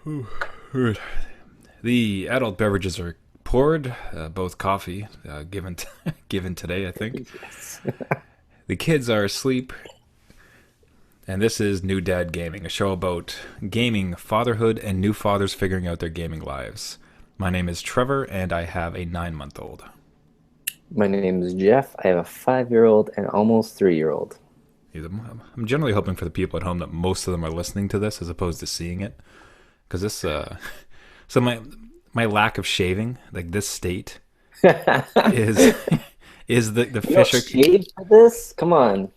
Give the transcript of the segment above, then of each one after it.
Right. The adult beverages are poured, both coffee, given given today, I think. Yes. The kids are asleep, and this is New Dad Gaming, a show about gaming, fatherhood, and new fathers figuring out their gaming lives. My name is Trevor, and I have a 9-month-old. My name is Jeff. I have a 5-year-old and almost 3-year-old. I'm generally hoping for the people at home that most of them are listening to this as opposed to seeing it, because this. So my lack of shaving, like this state, is is the You don't Fisher, shave for this? Come on.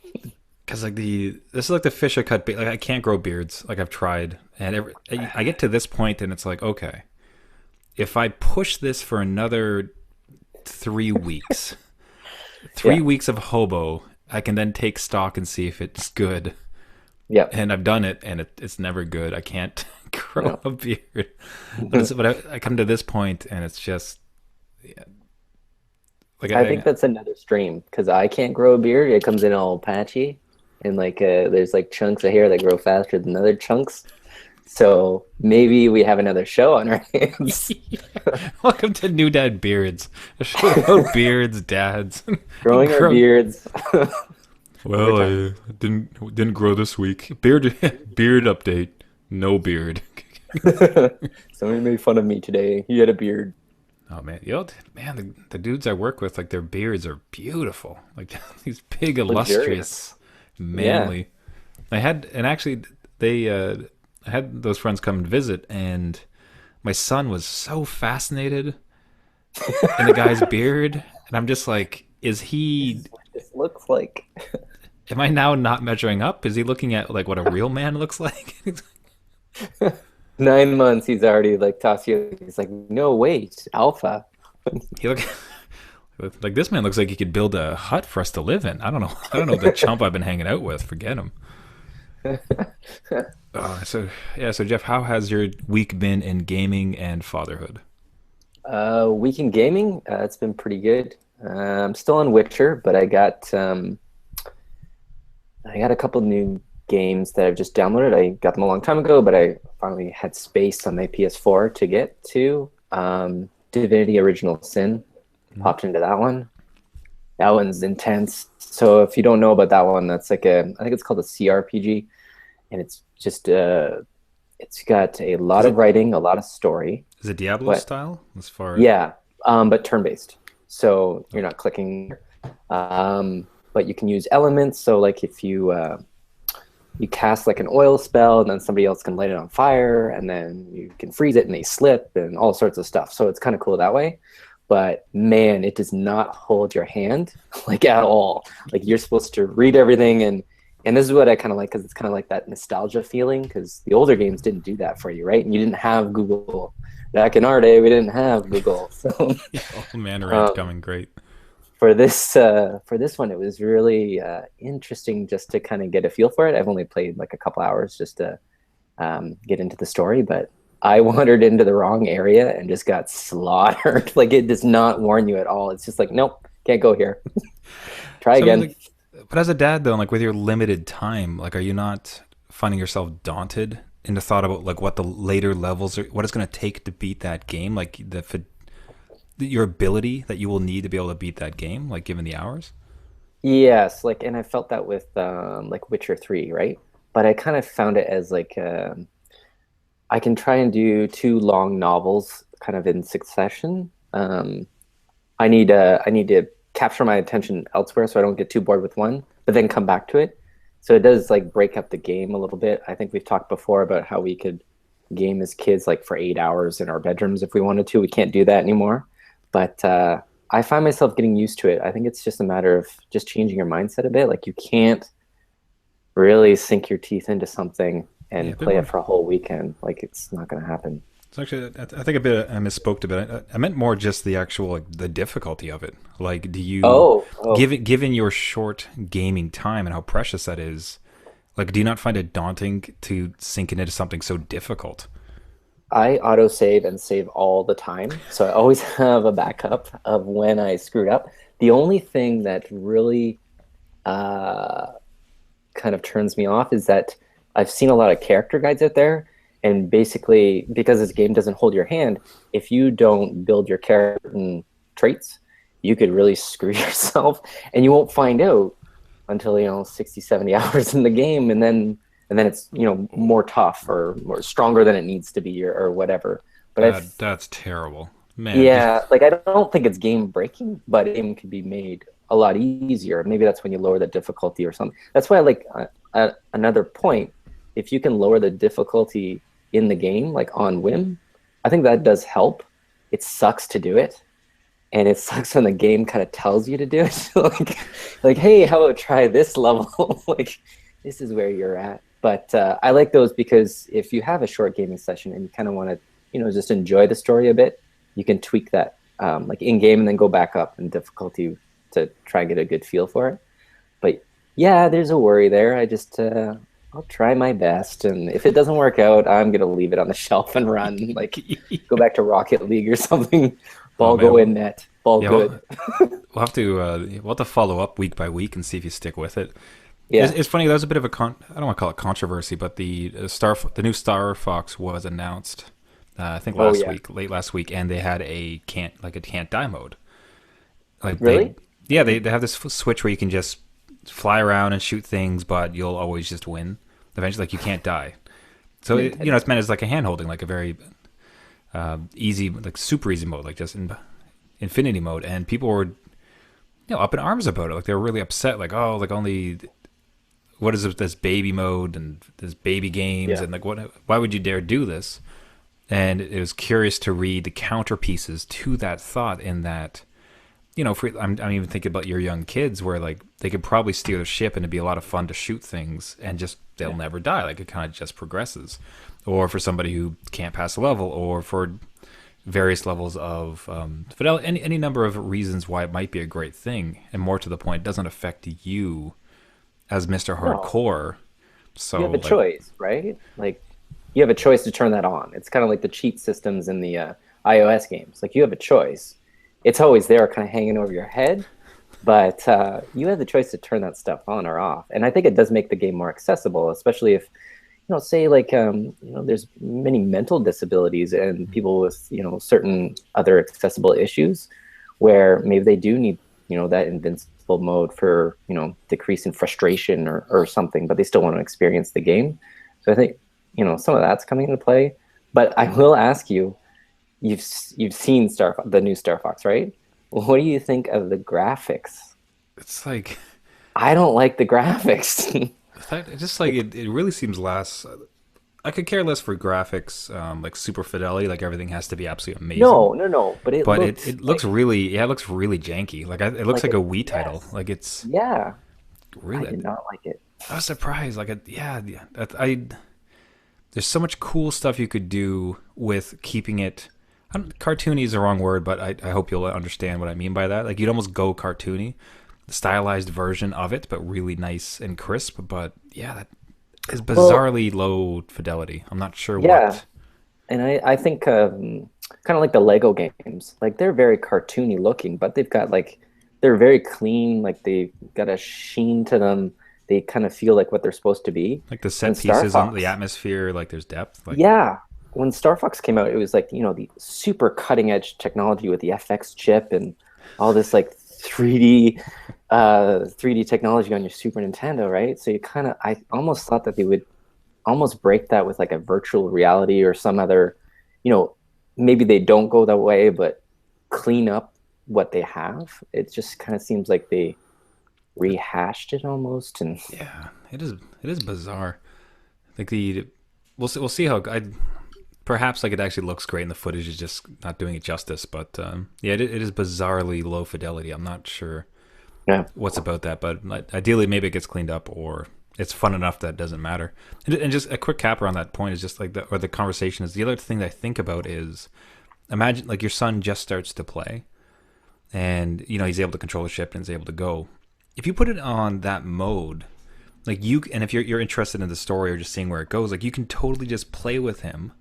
because like the this is like the Fisher cut. Like I can't grow beards. Like I've tried, and I get to this point, and it's like, okay, if I push this for another 3 weeks, three Yeah. weeks of hobo, I can then take stock and see if it's good. Yep. And I've done it, and it's never good. I can't grow No. a beard, but I come to this point, and it's just yeah, like I think that's another stream because I can't grow a beard. It comes in all patchy and there's like chunks of hair that grow faster than other chunks. So maybe we have another show on our hands. Welcome to New Dad Beards, a show about beards, dads, and Growing our grow. beards over Well, time. I didn't grow this week. Beard update. No beard. Somebody made fun of me today. He had a beard. Oh man, man, the dudes I work with, like their beards are beautiful. Like these big, Luxurious. illustrious, Yeah. manly. I had and actually they I had those friends come and visit, and my son was so fascinated in the guy's beard, and I'm just like, is This he? is what this looks like. Am I now not measuring up? Is he looking at like what a real man looks like? 9 months, he's already like tossed you. He's like, no, wait, alpha. He look like this man looks like he could build a hut for us to live in. I don't know. I don't know the chump I've been hanging out with. Forget him. So yeah. So Jeff, how has your week been in gaming and fatherhood? Week in gaming, it's been pretty good. I'm still on Witcher, but I got a couple new games that I've just downloaded. I got them a long time ago, but I finally had space on my PS4 to get to. Divinity Original Sin, popped into that one. That one's intense. So if you don't know about that one, that's like I think it's called a CRPG, and it's just it's got a lot Is of it writing, a lot of story. is it Diablo But style as far as yeah, but turn-based. So you're not clicking, but you can use elements. So like if you cast like an oil spell, and then somebody else can light it on fire, and then you can freeze it, and they slip, and all sorts of stuff. So it's kind of cool that way. But man, it does not hold your hand like at all. Like you're supposed to read everything, and this is what I kind of like because it's kind of like that nostalgia feeling because the older games didn't do that for you, right? And you didn't have Google back in our day. We didn't have Google, so oh man rant um, coming great. for this one, it was really interesting just to kind of get a feel for it. I've only played like a couple hours just to get into the story, but I wandered into the wrong area and just got slaughtered. Like it does not warn you at all. It's just like, nope, can't go here. Try So again. like, but as a dad though, like with your limited time, like are you not finding yourself daunted into thought about like what the later levels are, what it's going to take to beat that game, like your ability that you will need to be able to beat that game, like given the hours? Yes, like, and I felt that with like Witcher 3, right? But I kind of found it as like I can try and do two long novels kind of in succession. I need to capture my attention elsewhere so I don't get too bored with one, but then come back to it. So it does like break up the game a little bit. I think we've talked before about how we could game as kids like for 8 hours in our bedrooms if we wanted to. We can't do that anymore. But I find myself getting used to it. I think it's just a matter of just changing your mindset a bit. Like you can't really sink your teeth into something Yeah, a and bit play it more. for a whole weekend. Like it's not going to happen. It's actually, I think a bit. I misspoke a bit. I meant more just the actual like the difficulty of it. Like, do you Oh, given your short gaming time and how precious that is? Like, do you not find it daunting to sink into something so difficult? I autosave and save all the time. So I always have a backup of when I screwed up. The only thing that really uh, kind of turns me off is that I've seen a lot of character guides out there, And basically, because this game doesn't hold your hand, if you don't build your character and traits, you could really screw yourself, and you won't find out until 60, 70 hours in the game, and then it's more tough or more stronger than it needs to be, or whatever. But That's terrible, man. yeah, like I don't think it's game breaking, but a game could be made a lot easier. Maybe that's when you lower the difficulty or something. That's why, like, another point, if you can lower the difficulty in the game, like on whim, I think that does help. It sucks to do it, and it sucks when the game kind of tells you to do it. like, hey, how about try this level? Like, this is where you're at. But I like those because if you have a short gaming session and you kind of want to, just enjoy the story a bit, you can tweak that like in game and then go back up in difficulty to try and get a good feel for it. But yeah, there's a worry there. I just I'll try my best, and if it doesn't work out, I'm gonna leave it on the shelf and run. Like, go back to Rocket League or something. Oh Ball man, go in net. Ball yeah, good. we'll have to follow up week by week and see if you stick with it. Yeah. It's funny. That was a bit of a I don't want to call it controversy, but the new Star Fox was announced. I think Oh yeah. late last week, and they had a can't die mode. Like Really? they have this switch where you can just fly around and shoot things, but you'll always just win. Eventually, like you can't die. So it's meant as like a hand holding, like a very easy, like super easy mode, like just in infinity mode, and people were up in arms about it. Like they were really upset, like oh, like only what is this baby mode and this baby games Yeah. and like why would you dare do this? And it was curious to read the counterpieces to that thought in that I'm even thinking about your young kids where like they could probably steer the ship and it'd be a lot of fun to shoot things and just they'll never die, like it kind of just progresses. Or for somebody who can't pass a level, or for various levels of fidelity, any number of reasons why it might be a great thing, and more to the point, it doesn't affect you as Mr. No. Hardcore. So You have a like, choice, right? Like, you have a choice to turn that on. It's kind of like the cheat systems in the iOS games. Like, you have a choice. It's always there, kind of hanging over your head, but you have the choice to turn that stuff on or off. And I think it does make the game more accessible, especially if, say like, there's many mental disabilities and people with, certain other accessible issues where maybe they do need, that invincible mode for, decrease in frustration or something, but they still want to experience the game. So I think, some of that's coming into play. But I will ask you, you've seen the new Star Fox, right? What do you think of the graphics? it's like I don't like the graphics. it just like it really seems less. I could care less for graphics, like super fidelity, like everything has to be absolutely amazing. No, no, no. But it But looks it looks really, yeah, it looks really janky. Like it looks like like a a Wii title. yes. Like it's Yeah, I really. did not like it. I was surprised. Like yeah. There's so much cool stuff you could do with keeping it. Cartoony is the wrong word, but I hope you'll understand what I mean by that. Like you'd almost go cartoony, the stylized version of it, but really nice and crisp. But yeah, that is Well, bizarrely low fidelity. I'm not sure yeah, what. and I think kind of like the Lego games. Like, they're very cartoony looking, but they're very clean. Like, they've got a sheen to them. They kind of feel like what they're supposed to be. Like the And set Star pieces on the Fox, atmosphere, like there's depth. Like yeah, when Star Fox came out, it was like, the super cutting edge technology with the FX chip and all this like 3D technology on your Super Nintendo, right? So I almost thought that they would almost break that with like a virtual reality or some other, you know, maybe they don't go that way, but clean up what they have. It just kind of seems like they rehashed it almost. And yeah, it is bizarre. Like the we'll see how I perhaps like it actually looks great and the footage is just not doing it justice. But yeah, it is bizarrely low fidelity. I'm not sure yeah, what's about that, but ideally maybe it gets cleaned up or it's fun enough that it doesn't matter. And just a quick capper on that point is just like the conversation is the other thing that I think about is imagine like your son just starts to play and you know he's able to control the ship and is able to go. If you put it on that mode, like you and if you're interested in the story or just seeing where it goes, like you can totally just play with him,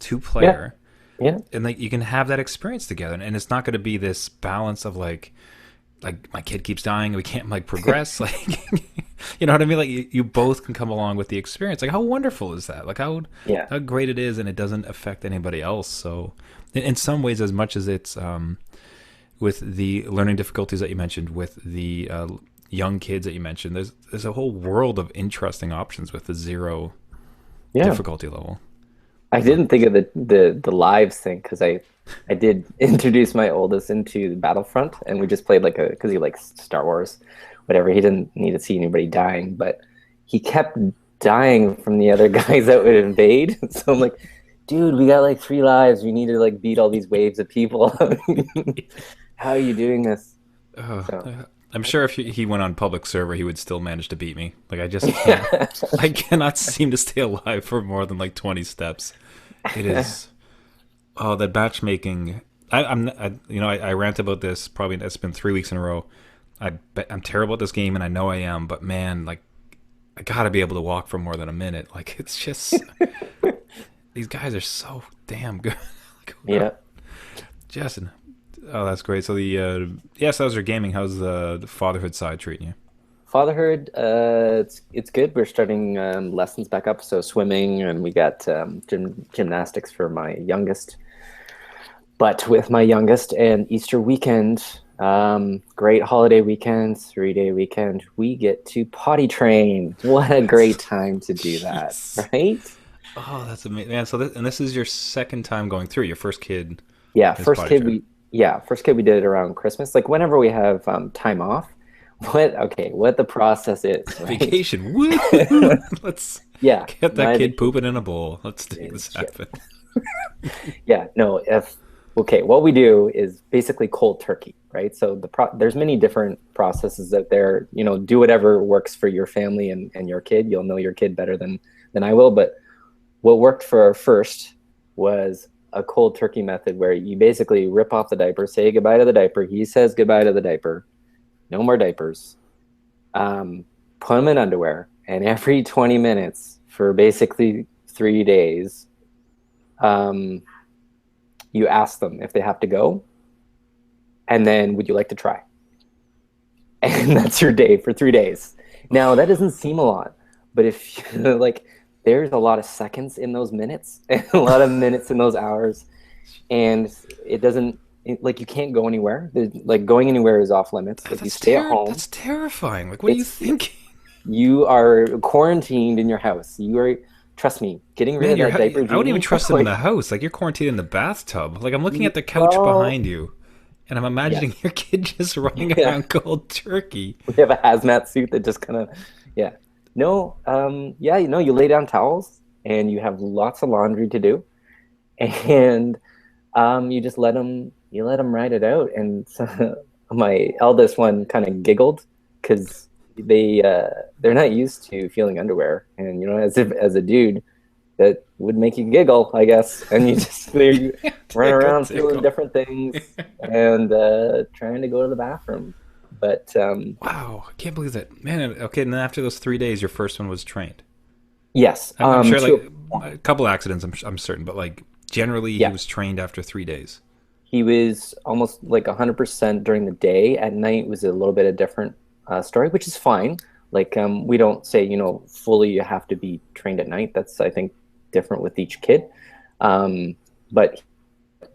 two yeah, player, yeah. and like you can have that experience together. And it's not going to be this balance of like my kid keeps dying, we can't like progress. Like You know what I mean? Like you both can come along with the experience. Like how wonderful is that? Like Yeah. how great it is, and it doesn't affect anybody else. So in some ways, as much as it's with the learning difficulties that you mentioned, with the young kids that you mentioned, there's a whole world of interesting options with the zero Yeah. difficulty level. I didn't think of the lives thing because I did introduce my oldest into Battlefront, and we just played like a because he likes Star Wars, whatever. He didn't need to see anybody dying, but he kept dying from the other guys that would invade. So I'm like, dude, we got like 3 lives. We need to like beat all these waves of people. How are you doing this? Uh, So I'm sure if he went on public server, he would still manage to beat me. Like I just can't. I cannot seem to stay alive for more than like 20 steps. It is. Oh, that matchmaking. I rant about this. Probably it's been 3 weeks in a row. I'm terrible at this game, and I know I am. But man, like I gotta be able to walk for more than a minute. Like it's just these guys are so damn good. yeah. Justin. Oh, that's great. So yes, how's your gaming? How's the fatherhood side treating you? Fatherhood, it's good. We're starting lessons back up, so swimming, and we got gymnastics for my youngest. But with my youngest and Easter weekend, great holiday weekend, 3-day weekend, we get to potty train. What a great time to do that, Jeez. right? Oh, that's amazing, man. So this is your second time going through. Your first kid Yeah, is potty trained. first kid we did it around Christmas. Like whenever we have time off, what the process is, right? Vacation. Woo! Let's Yeah, get that my kid pooping in a bowl. Let's make this vacation. happen. Yeah, no, if okay, what we do is basically cold turkey, right? So there's many different processes out there. You know, do whatever works for your family and your kid. You'll know your kid better than I will. But what worked for our first was a cold turkey method where you basically rip off the diaper, say goodbye to the diaper. He says goodbye to the diaper. No more diapers. Put him in underwear, and every 20 minutes for basically 3 days, you ask them if they have to go, and then would you like to try? And that's your day for 3 days. Now that doesn't seem a lot, but if like there's a lot of seconds in those minutes and a lot of minutes in those hours, and it doesn't like you can't go anywhere. Like going anywhere is off limits. Like you stay at home. That's terrifying. Like, what are you thinking? You are quarantined in your house. You are, trust me, getting rid Man, of that diaper I wouldn't even genie. trust him in the house. Like, you're quarantined in the bathtub. Like, I'm looking at the couch Well, behind you, and I'm imagining yes, your kid just running yeah. around cold turkey. We have a hazmat suit that just kind of, yeah. No, yeah, you lay down towels and you have lots of laundry to do, and you just let them ride it out. And so, my eldest one kind of giggled because they're not used to feeling underwear, and as a dude, that would make you giggle, I guess. And you just you run Tickle, around feeling tickle. different things and trying to go to the bathroom. But Wow, I can't believe that. Man, okay, and then after those 3 days, your first one was trained. yes, I'm sure, to like, a point. a couple accidents, I'm certain, but, like, generally, he Yeah, was trained after 3 days. he was almost like 100% during the day. At night was a little bit of different story, which is fine. Like we don't say fully you have to be trained at night. That's I think different with each kid. But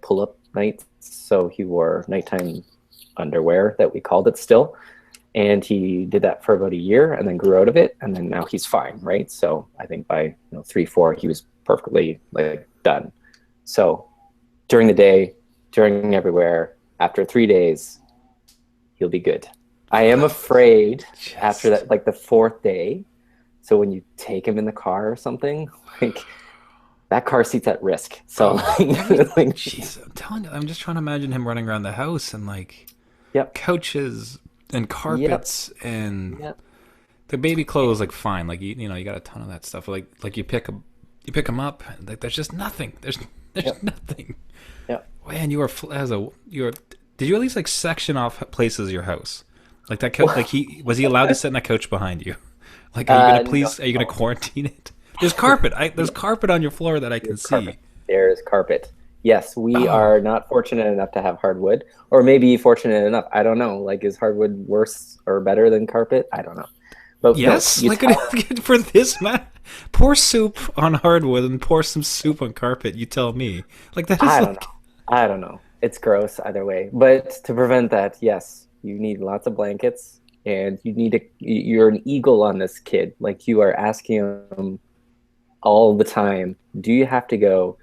pull up nights, so he wore nighttime underwear that we called it still, and he did that for about a year and then grew out of it, and then now he's fine, right? So I think by 3, 4 he was perfectly like done. So during the day, during everywhere, after 3 days, he'll be good. I am afraid after Just that, like the fourth day. So when you take him in the car or something, like that car seat's at risk. So oh, like, jeez, I'm telling you, I'm just trying to imagine him running around the house and like yep, couches and yep, carpets and yep, the baby clothes. Like fine, like you got a ton of that stuff. Like you pick him up. Like there's just nothing. There's yep, nothing. yep. Man, Did you at least like section off places of your house? Like that couch, like he was he allowed to sit in that couch behind you? Like, No, are you gonna no. quarantine it? There's carpet. There's carpet on your floor that I can There's carpet. see. There's carpet. Yes, we Oh, are not fortunate enough to have hardwood, or maybe fortunate enough. I don't know. Like, is hardwood worse or better than carpet? I don't know. But no, Yes, you like tell them. for this man, pour soup on hardwood and pour some soup on carpet. You tell me. Like that is I don't know. like I don't know. It's gross either way. But to prevent that, yes, you need lots of blankets, and you need to. You're an eagle on this kid. Like you are asking him all the time. Do you have to go?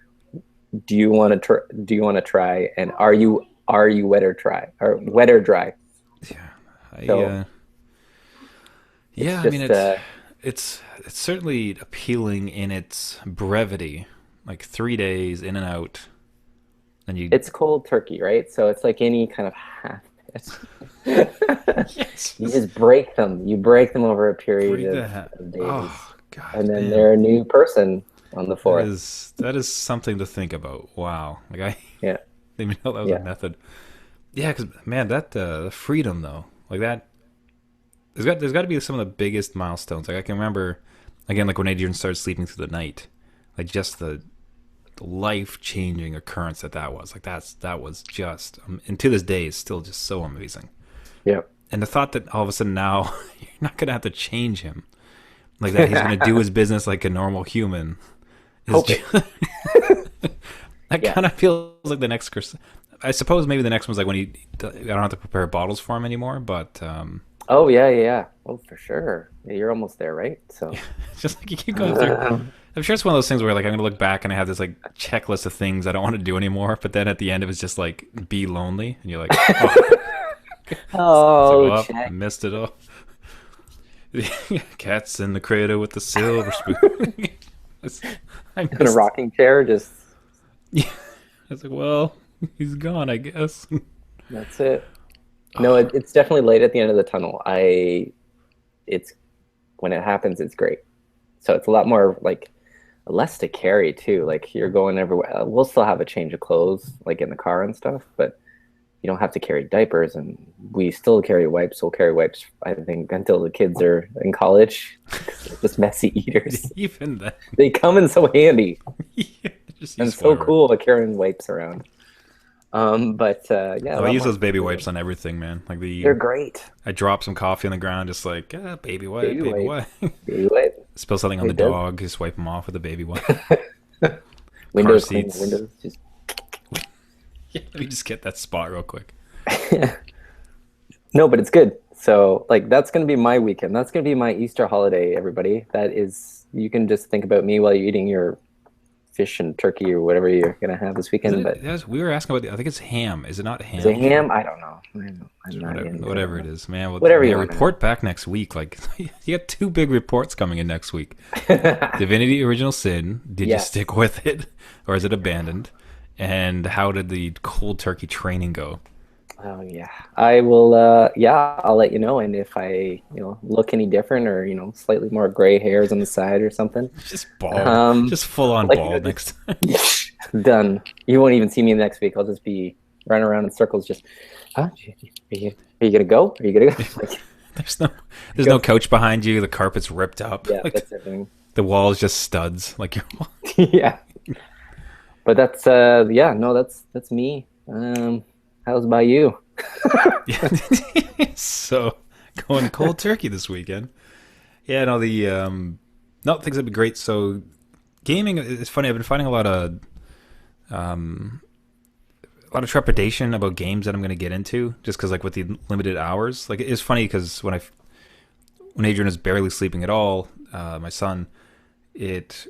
Do you want to try? Do you want to try? And are you wet or dry or wet or dry? yeah, I So it's yeah. I mean, just it's certainly appealing in its brevity. Like 3 days in and out, and you it's cold turkey, right? So it's like any kind of half. yes, You just just break them. You break them over a period break of, that. of days, Oh god and then damn. they're a new person on the fourth. That is something to think about. Wow. Like I Yeah, didn't even know that was a yeah, method. Yeah, because man, that the freedom though, like that. There's got to be some of the biggest milestones. Like I can remember, again, like when Adrian started sleeping through the night, like just the life changing occurrence that was. Like that was just, and to this day, is still just so amazing. yeah. And the thought that all of a sudden now you're not gonna have to change him, like that he's gonna do his business like a normal human, is Hope it. just, that Yeah. kind of feels like the next. I suppose maybe the next one's like when I don't have to prepare bottles for him anymore, but Oh yeah, yeah, yeah. Oh, for sure. Yeah, you're almost there, right? So. it's just like you keep going through. I'm sure it's one of those things where like I'm gonna look back and I have this like checklist of things I don't want to do anymore, but then at the end it was just like be lonely, and you're like, oh, it's like Oh, oh, I check. missed it all. Cat's in the cradle with the silver spoon. I In a missed. rocking chair, just Yeah, I was like, well, he's gone, I guess. that's it. No, it's definitely light at the end of the tunnel. It's when it happens, it's great. So it's a lot more like less to carry too. Like you're going everywhere. We'll still have a change of clothes like in the car and stuff, but you don't have to carry diapers, and we still carry wipes. We'll carry wipes, I think, until the kids are in college. 'Cause they're just messy eaters. Even then, They come in so handy yeah, just and use so whatever. cool carrying wipes around. But yeah, a Oh, I lot use more those baby freedom. wipes on everything, man. Like They're great. I drop some coffee on the ground, just like baby wipe, Baby baby wipe. wipe. Baby wipe. Spill something on the It does. dog, just wipe them off with a baby wipe. Car Windows, clean the seats. windows. Just Yeah, let me just get that spot real quick. no, but it's good. So like that's gonna be my weekend. That's gonna be my Easter holiday, everybody. That is, you can just think about me while you're eating your fish and turkey or whatever you're gonna have this Isn't weekend. it? But Yes, we were asking about. I think it's ham. Is it not is it ham? ham? I don't know. I'm not Whatever, into whatever it is, man. Well, whatever man, you want to report back next week. Like you got two big reports coming in next week. have. Divinity: Original Sin. Did you Yes. stick with it, or is it abandoned? And how did the cold turkey training go? Oh yeah, I will. Yeah, I'll let you know. And if I, look any different or slightly more gray hairs on the side or something, Just bald, um, just full on like bald next time. done. You won't even see me next week. I'll just be running around in circles. Just, huh? Are you gonna go? Are you gonna go? Like, There's no, there's no couch behind you. The carpet's ripped up. yeah, Like that's everything. the wall's just studs. Like you're. Yeah, but that's yeah, no, that's me. How's about you? Yeah. So going cold turkey this weekend. Yeah, no, no, things have been great. So gaming is funny. I've been finding um a lot of trepidation about games that I'm going to get into, just because like with the limited hours. Like it's funny because when Adrian was barely sleeping at all, my son, it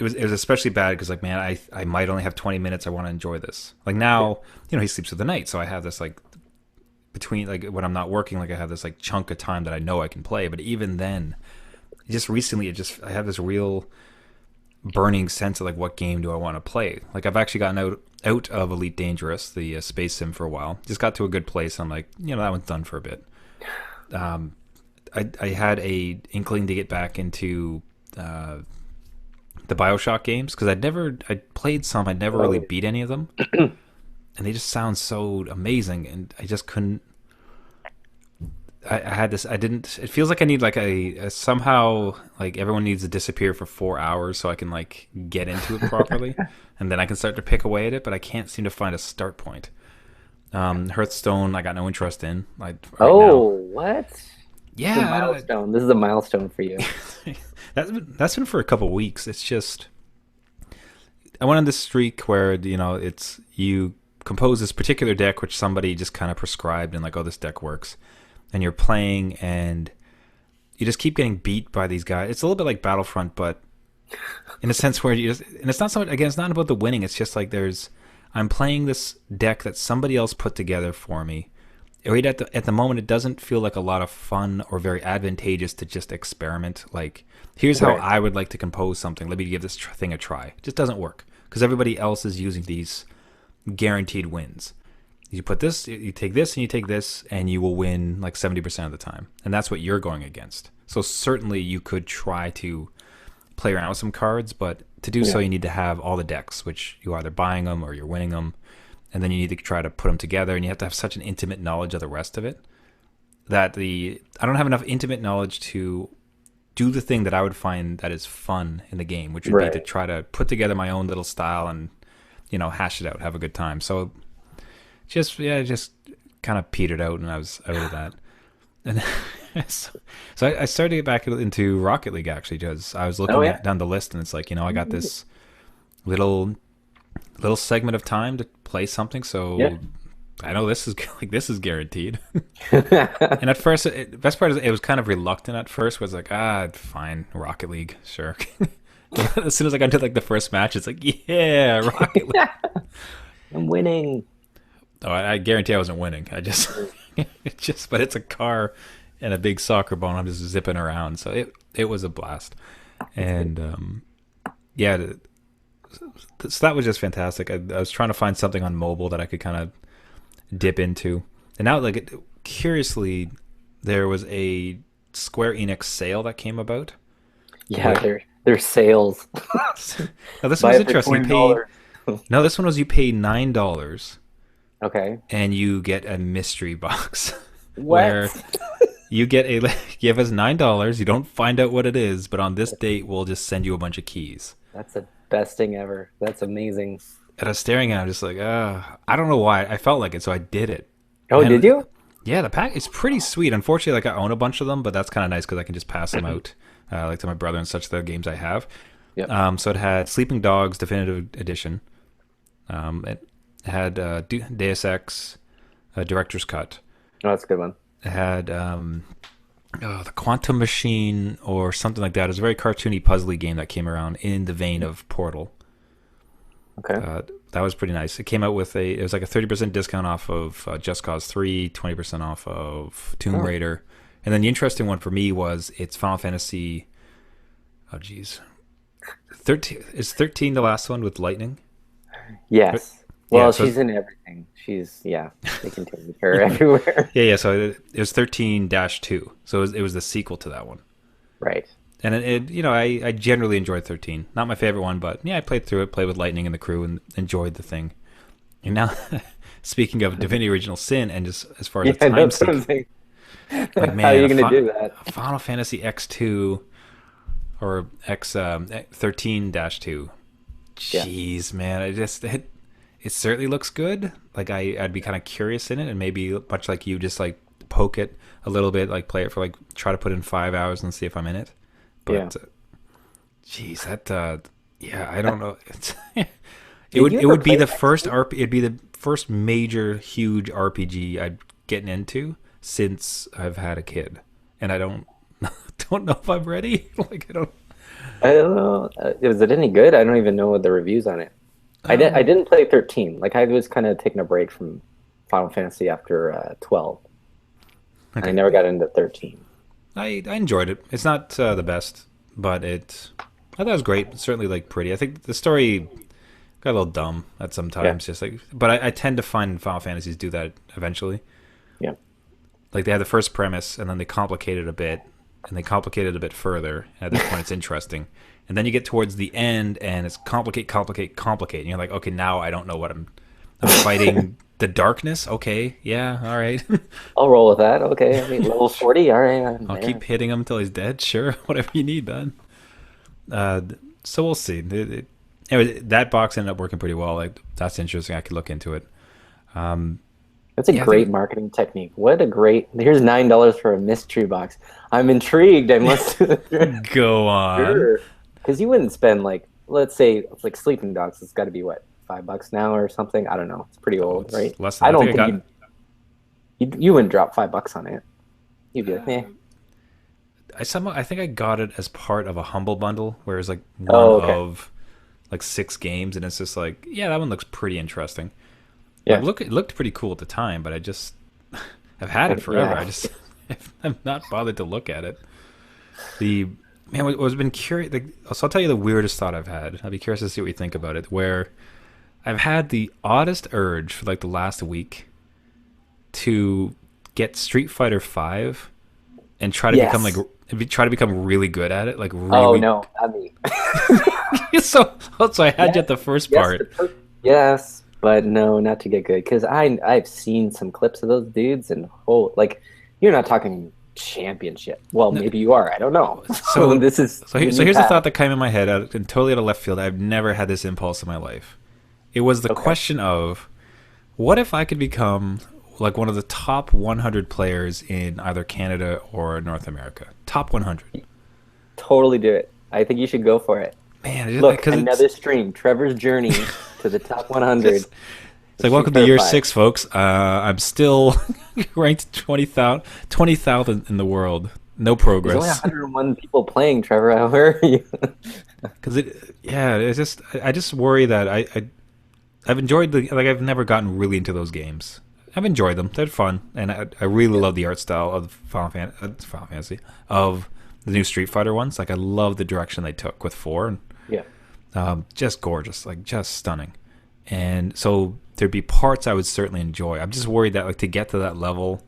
was especially bad because like man, I might only have 20 minutes. I want to enjoy this. Like now, he sleeps through the night, so I have this like between like when I'm not working, like I have this like chunk of time that I know I can play. But even then, just recently, I have this real burning sense of like what game do I want to play. Like I've actually gotten out of Elite Dangerous, the space sim, for a while. Just got to a good place. I'm like, that one's done for a bit. I had a inkling to get back into the BioShock games because I played some. I never really beat any of them, and they just sound so amazing. And I just couldn't. I had this. I didn't. It feels like I need like a somehow like everyone needs to disappear for 4 hours so I can like get into it properly, and then I can start to pick away at it. But I can't seem to find a start point. Hearthstone, I got no interest in. Like right Oh, now, what? It's a Yeah, I don't. milestone. This is a milestone for you. That's been for a couple weeks. It's just I went on this streak where it's you compose this particular deck which somebody just kind of prescribed and like, oh, this deck works, and you're playing and you just keep getting beat by these guys. It's a little bit like Battlefront, but in a sense where you just, and it's not so much, again, it's not about the winning. It's just like I'm playing this deck that somebody else put together for me. Right at the moment, it doesn't feel like a lot of fun or very advantageous to just experiment. Like, here's how Right. I would like to compose something. Let me give this thing a try. It just doesn't work because everybody else is using these guaranteed wins. You put this, you take this, and you take this, and you will win like 70% of the time. And that's what you're going against. So certainly you could try to play around with some cards, but to do so, Yeah. you need to have all the decks, which you're either buying them or you're winning them. And then you need to try to put them together, and you have to have such an intimate knowledge of the rest of it that I don't have enough intimate knowledge to do the thing that I would find that is fun in the game, which would be to Right. try to put together my own little style and hash it out, have a good time. So just kind of petered out, and I was out of that. And so I started to get back into Rocket League actually, because I was Oh looking yeah. at down the list, and it's like I got this little segment of time to play something, Yeah. so I know this is like this is guaranteed. And at first, best part is it was kind of reluctant at first. Was like, fine, Rocket League, sure. As soon as I got into like the first match, it's like, yeah, Rocket League. I'm winning. Oh, I guarantee I wasn't winning. I just, but it's a car and a big soccer ball. And I'm just zipping around, so it was a blast. And yeah, so that was just fantastic. I was trying to find something on mobile that I could kind of dip into, and now like curiously, there was a Square Enix sale that came about. Yeah, Where, they're sales. now this one Buy was it for interesting. You pay $20. no, this one was you pay $9 Okay. and you get a mystery box What? where you get give us $9. You don't find out what it is, but on this date we'll just send you a bunch of keys. That's the best thing ever. That's amazing. And I was staring at it, I'm just like, I don't know why. I felt like it, so I did it. Oh, did And you? yeah, the pack is pretty sweet. Unfortunately, like I own a bunch of them, but that's kind of nice because I can just pass them out, like to my brother and such. The games I have. Yep. So it had Sleeping Dogs Definitive Edition. It had Deus Ex Director's Cut. Oh, that's a good one. It had the Quantum Machine or something like that. It was a very cartoony, puzzly game that came around in the vein of Portal. Okay. That was pretty nice. It came out with it was like a 30% discount off of Just Cause 3, 20% off of Tomb Oh. Raider. And then the interesting one for me was it's Final Fantasy, oh geez, 13. Is 13 the last one with Lightning? Yes. Yeah, Well, so she's in everything. They can take her everywhere. yeah. So it was 13-2. So it was the sequel to that one. Right. And I generally enjoyed 13. Not my favorite one, but yeah, I played through it, played with Lightning and the crew, and enjoyed the thing. And now, speaking of Divinity Original Sin, and just as far as Yeah, the time that's what I'm sink, saying. like How are man, you going to do that? Final Fantasy X2 or X 13-2. Yeah. Jeez, man, it certainly looks good. Like I'd be kind of curious in it, and maybe much like you, just like poke it a little bit, like play it for like try to put in 5 hours and see if I'm in it. But Yeah. geez, that yeah, I don't know. It's Did you it ever would be play the X2? first it'd be the first major huge RPG I'd getting into since I've had a kid, and I don't don't know if I'm ready. Like I don't. I don't know. Was it any good? I don't even know what the reviews on it. I didn't play 13. Like I was kind of taking a break from Final Fantasy after 12. And I Okay. never got into 13. I enjoyed it. It's not the best, but I thought it was great. It's certainly like pretty. I think the story got a little dumb at some times. Just like, but I tend to find Final Fantasies do that eventually. Yeah. Like they have the first premise, and then they complicate it a bit, and they complicate it a bit further. And at this point, it's interesting. And then you get towards the end, and it's complicate, and you're like, okay, now I don't know what I'm fighting. The darkness. Okay, yeah, all right. I'll roll with that. Okay. I mean, level 40. All right. I'm I'll there. keep hitting him until he's dead. Sure, whatever you need, man. So we'll see. Anyway, that box ended up working pretty well. Like that's interesting. I could look into it. I That's a Yeah, I great think marketing technique. What a great. Here's $9 for a mystery box. I'm intrigued. I must. go on. Sure. Because you wouldn't spend like, let's say, like Sleeping Dogs. It's got to be what, $5 now or something. I don't know. It's pretty Oh, old, it's right? less than I that. I think don't I think got. you wouldn't drop $5 on it. You'd be like, eh. I think I got it as part of a humble bundle, where it's like one Oh, okay. of like 6 games, and it's just like, yeah, that one looks pretty interesting. Like, Yeah. it looked pretty cool at the time, but I've had it forever. Yeah. I'm not bothered to look at it. The man, was been curious. Like, so I'll tell you the weirdest thought I've had. I'll be curious to see what you think about it. Where I've had the oddest urge for like the last week to get Street Fighter Five and Yes. try to become really good at it, like Oh really. no, not me. So I had you Yes. at the first Yes. part. Yes, but no, not to get good. Because I've seen some clips of those dudes and like you're not talking championship. Well, No, maybe you are. I don't know. So This is the so new here's the thought path. that came in my head, and totally out of left field. I've never had this impulse in my life. It was the Okay. question of, what if I could become like one of the top 100 players in either Canada or North America? Top 100. Totally do it. I think you should go for it. Man, Look, because another stream. Trevor's journey to the top 100 it's like, of Street welcome to Fighter year 5. 6, folks. I'm still ranked 20,000 in the world. No There's only progress. 101 people playing, Trevor. Where are you? Because yeah, it's just, I just worry that I've enjoyed I've never gotten really into those games. I've enjoyed them; they're fun, and I really Yeah. love the art style of Final Fantasy, of the new Street Fighter ones. Like, I love the direction they took with 4, and Yeah. just gorgeous, like just stunning. And so there'd be parts I would certainly enjoy. I'm just worried that, like, to get to that level,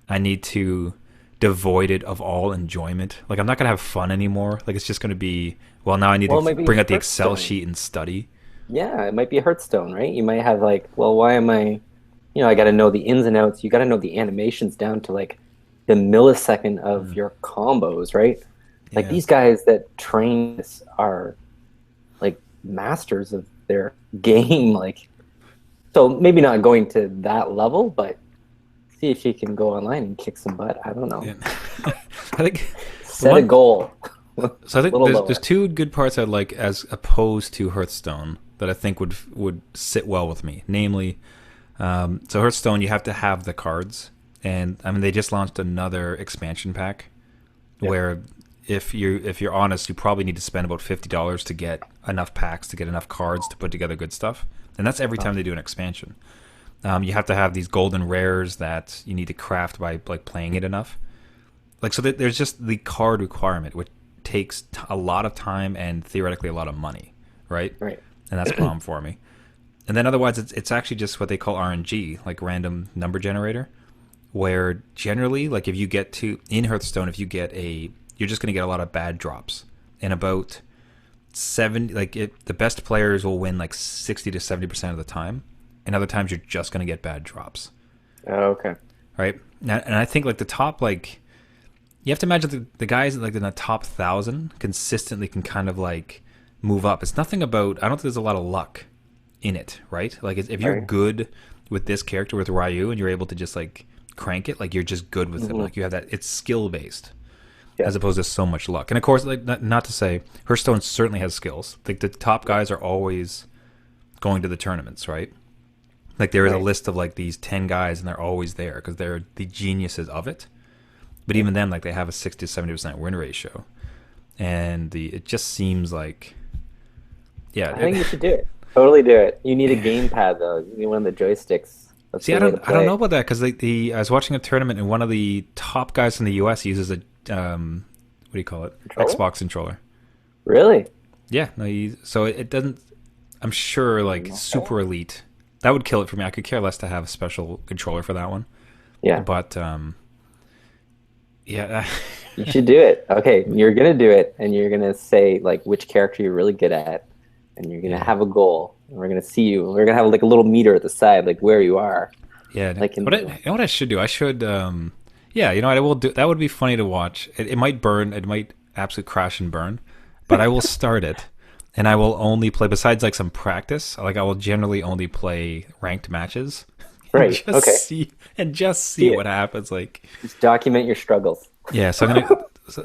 I need to devoid it of all enjoyment. Like, I'm not gonna have fun anymore. Like, it's just gonna be, well, now I need Well, it to might be bring out the Excel Hearthstone. sheet and study. Yeah, it might be Hearthstone, right? You might have like, well, why am I, I got to know the ins and outs. You got to know the animations down to like the millisecond of Mm. your combos, right? Like Yeah. these guys that train this are like masters of their game. Like, so maybe not going to that level, but see if you can go online and kick some butt. I don't know. Yeah. I think the Set a one. goal a So I think little there's lower. two good parts I'd like as opposed to Hearthstone that I think would sit well with me. Namely, so Hearthstone, you have to have the cards, and I mean, they just launched another expansion pack Yeah. where, if you're honest, you probably need to spend about $50 to get enough packs, to get enough cards to put together good stuff, and that's every Oh, time they do an expansion. You have to have these golden rares that you need to craft by like playing it enough. Like, so that there's just the card requirement, which takes a lot of time and theoretically a lot of money, right? right. And that's a problem for me. And then otherwise, it's actually just what they call RNG, like random number generator, where generally, like, if you get to in Hearthstone, if you get you're just going to get a lot of bad drops, and about the best players will win like 60 to 70% of the time, and other times you're just going to get bad drops, Oh, okay. right? And I think, like, the top, like, you have to imagine the guys like in the top 1,000 consistently can kind of like move up. It's nothing about, I don't think there's a lot of luck in it, right? Like, if you're Right. good with this character, with Ryu, and you're able to just like crank it, like, you're just good with him. Hmm. Like, you have that, it's skill based Yeah. as opposed to so much luck. And of course, like, not to say Hearthstone certainly has skills. Like, the top guys are always going to the tournaments, right? Like, there is a Right. list of like these 10 guys, and they're always there because they're the geniuses of it. But even then, like, they have a 60 to 70% win ratio, and it just seems like, yeah. I think you should do it. Totally do it. You need a gamepad though. You need one of the joysticks. That's See, the way to I don't know play. about that, because I was watching a tournament, and one of the top guys in the U.S. uses a what do you call it? Controller? Xbox controller. Really? Yeah, no, so it doesn't. I'm sure, like, Okay. super elite. That would kill it for me. I could care less to have a special controller for that one. Yeah. But yeah, You should do it. Okay, you're gonna do it, and you're gonna say like which character you're really good at, and you're gonna yeah. have a goal. And we're gonna see you. We're gonna have like a little meter at the side, like where you are. Yeah, Like in you know what I should do? I should, yeah, you know what I will do? That would be funny to watch. It might burn. It might absolutely crash and burn, but I will start it, and I will only play, besides like some practice. Like, I will generally only play ranked matches and Right. just Okay. see See what it. happens. Like, Just document your struggles. yeah. So I'm gonna.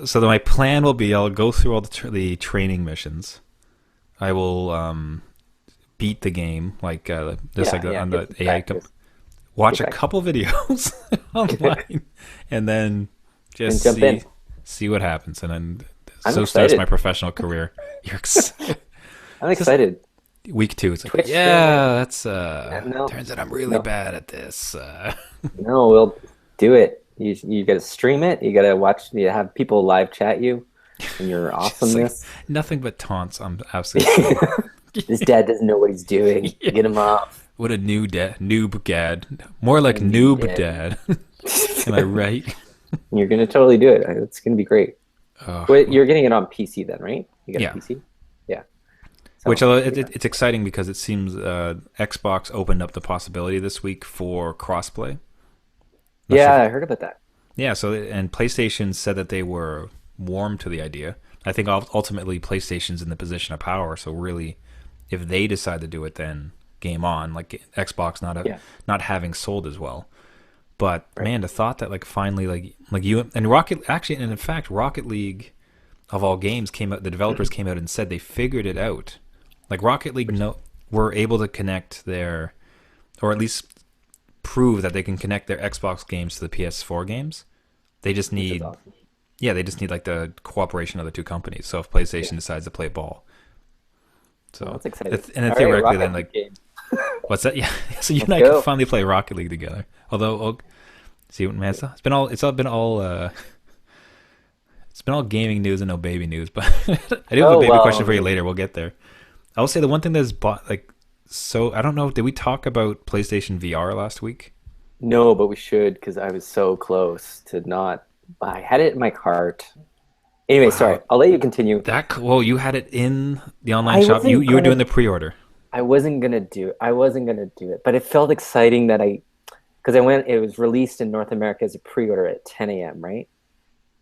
So my plan will be I'll go through all the training missions. I will beat the game like just Yeah, like yeah. on Get the some AI. practice. Watch Get a back. couple videos online, and then And just jump in. see what happens, and then I'm so starts my excited. professional career. You're I'm because excited. week 2, it's like, Twitch streaming. yeah, that's No, turns out I'm really no, bad at this. no. We'll do it. You got to stream it. You got to watch. You have people live chat you and your Just like awesomeness. nothing but taunts. I'm absolutely This dad doesn't know what he's doing. yeah. Get him off. What a new dad, noob dad, more like A new noob dad. dad. Am I right? You're gonna totally do it. It's gonna be great. Oh, Wait, you're getting it on PC then, right? You got a yeah. PC? Yeah. Which So yeah. it's exciting because it seems Xbox opened up the possibility this week for crossplay. Not sure Yeah, if, I heard about that. yeah. So and PlayStation said that they were warm to the idea. I think ultimately PlayStation's in the position of power. So really, if they decide to do it, then game on. Like Xbox Yeah, not having sold as well. But right. man, the thought that like finally like you and Rocket actually and in fact Rocket League of all games came out. The developers came out and said they figured it out. Like Rocket League, Which no, were able to connect their, or at least prove that they can connect their Xbox games to the PS4 games. They just which is need, awesome. yeah, they just need like the cooperation of the two companies. So if PlayStation Yeah. decides to play ball, Well, so that's exciting. and then All right, theoretically, Rocket then League like, game. what's that? Yeah, so you and Let's I can go. finally play Rocket League together. Although, see, man, it's all been all. It's been all gaming news and no baby news, but I do have a Oh baby question well, for you later. We'll get there. I will say the one thing that's bought like so I don't know. Did we talk about PlayStation VR last week? no, but we should because I was so close to not. I had it in my cart. Anyway, sorry. Wow, I'll let you continue. well, you had it in the online I shop. wasn't You were doing gonna. the pre-order. I wasn't gonna do it. I wasn't gonna do it, but it felt exciting that because I went. It was released in North America as a pre-order at 10 a.m. Right,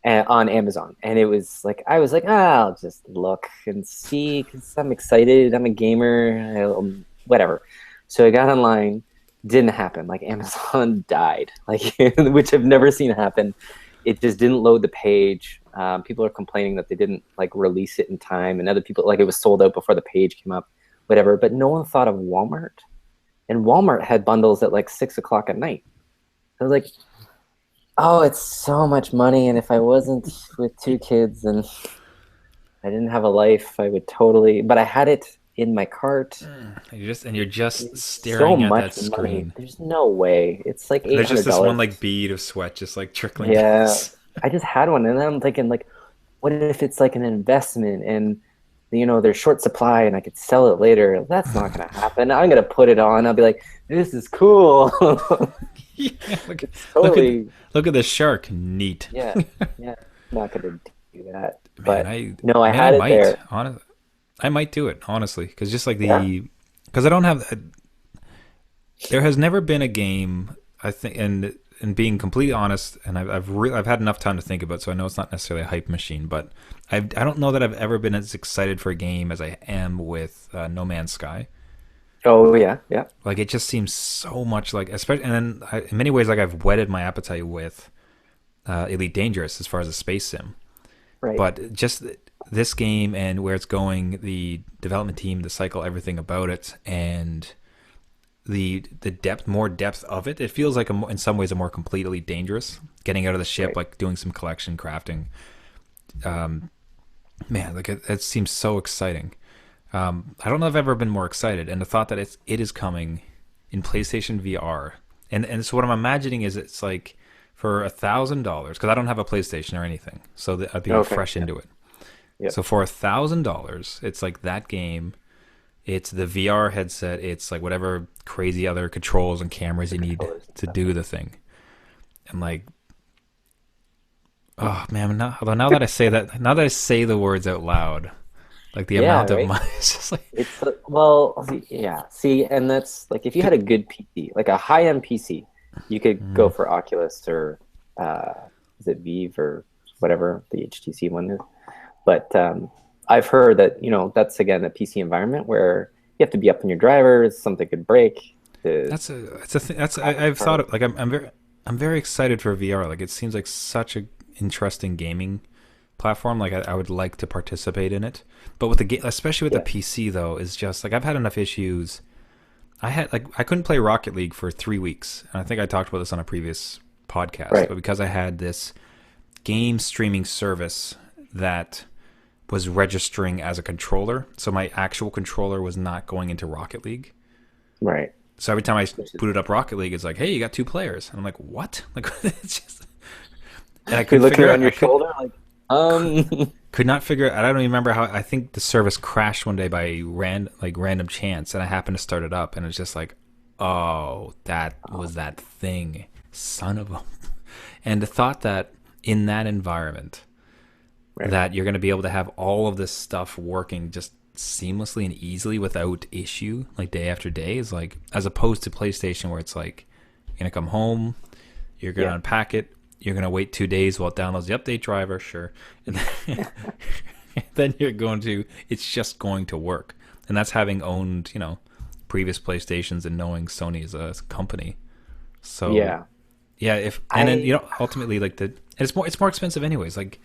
and, on Amazon, and it was like I was like, I'll just look and see because I'm excited. I'm a gamer. Whatever. So I got online. Didn't happen. Like Amazon died. Like which I've never seen happen. It just didn't load the page. People are complaining that they didn't like release it in time, and other people like it was sold out before the page came up. Whatever. But no one thought of Walmart, and Walmart had bundles at like 6 o'clock at night. I was like, oh, it's so much money, and if I wasn't with two kids and I didn't have a life, I would totally. But I had it in my cart. You're just It's so staring at that much money. screen. There's no way. It's like And eight there's just hundred this one dollars. like bead of sweat just like trickling down. Yeah, I just had one, and then I'm thinking like, what if it's like an investment, and there's short supply, and I could sell it later? That's not gonna happen. I'm gonna put it on. I'll be like, this is cool. Yeah, It's look at totally, look at the shark. Neat. yeah, yeah. I'm not gonna do that, Man, but no, I I had it might there. I might do it honestly because just like Yeah. because I don't have there has never been a game I think and being completely honest and I've had enough time to think about it, so I know it's not necessarily a hype machine, but I don't know that I've ever been as excited for a game as I am with No Man's Sky. Oh yeah, yeah. Like it just seems so much like especially and then in many ways like I've whetted my appetite with Elite Dangerous as far as a space sim. Right. But just this game and where it's going, the development team, the cycle, everything about it, and the more depth of it, it feels like in some ways a more completely dangerous. Getting out of the ship, Right. like doing some collection crafting. Man, like it seems so exciting. I don't know if I've ever been more excited, and the thought that it is coming in PlayStation VR, and so what I'm imagining is it's like for $1,000 because I don't have a PlayStation or anything, so that I'd be Okay. fresh Yeah. into it. Yep. So for $1,000, it's like that game. It's the VR headset. It's like whatever crazy other controls and cameras you need Controllers and to stuff. do the thing. And like, oh man, although now that I say the words out loud, like the Yeah. amount of Right. money, it's just like, Well, yeah. See, and that's like if you had a good PC, like a high-end PC, you could go mm, for Oculus or uh, is it Vive or whatever the HTC one is. But I've heard that that's again a PC environment where you have to be up in your drivers. Something could break. The That's a thing. I've thought of, like I'm very excited for VR. Like it seems like such a interesting gaming platform. Like I would like to participate in it. But with the game, especially with the yeah, PC though, is just like I've had enough issues. I couldn't play Rocket League for 3 weeks, and I think I talked about this on a previous podcast. right, But because I had this game streaming service that was registering as a controller, so my actual controller was not going into Rocket League. right. So every time I Which is, booted up Rocket League, it's like, hey, you got 2 players. And I'm like, what? Like, it's just, and I you're couldn't looking figure on out. your shoulder like, Could not figure. I don't even remember how. I think the service crashed one day by random chance, and I happened to start it up, and it's just like, oh, that was that thing, son of a. And the thought that in that environment, right, that you're going to be able to have all of this stuff working just seamlessly and easily without issue, like day after day, is like, as opposed to PlayStation where it's like, you're going to come home, you're going to yeah, unpack it, you're going to wait 2 days while it downloads the update driver, sure. And then, then you're going to, it's just going to work. And that's having owned, previous PlayStations and knowing Sony as a company. So, yeah. yeah, if, and then, I ultimately, like, and it's more expensive anyways. Like,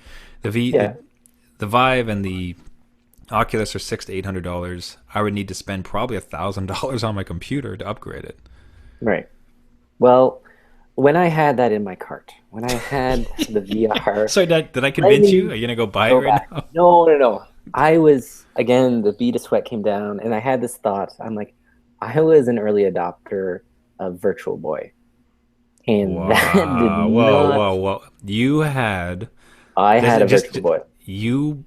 yeah, the Vive and the Oculus are $600 to $800. I would need to spend probably $1,000 on my computer to upgrade it. right. Well, when I had that in my cart, when I had the VR, So did I let convince you? me Are you gonna go buy it go right back. now? No, no, no. I was, again, the bead of sweat came down, and I had this thought. I'm like, I was an early adopter of Virtual Boy, and that did Wow! Whoa! not. Whoa! Whoa! You had I this had a just Virtual Boy. you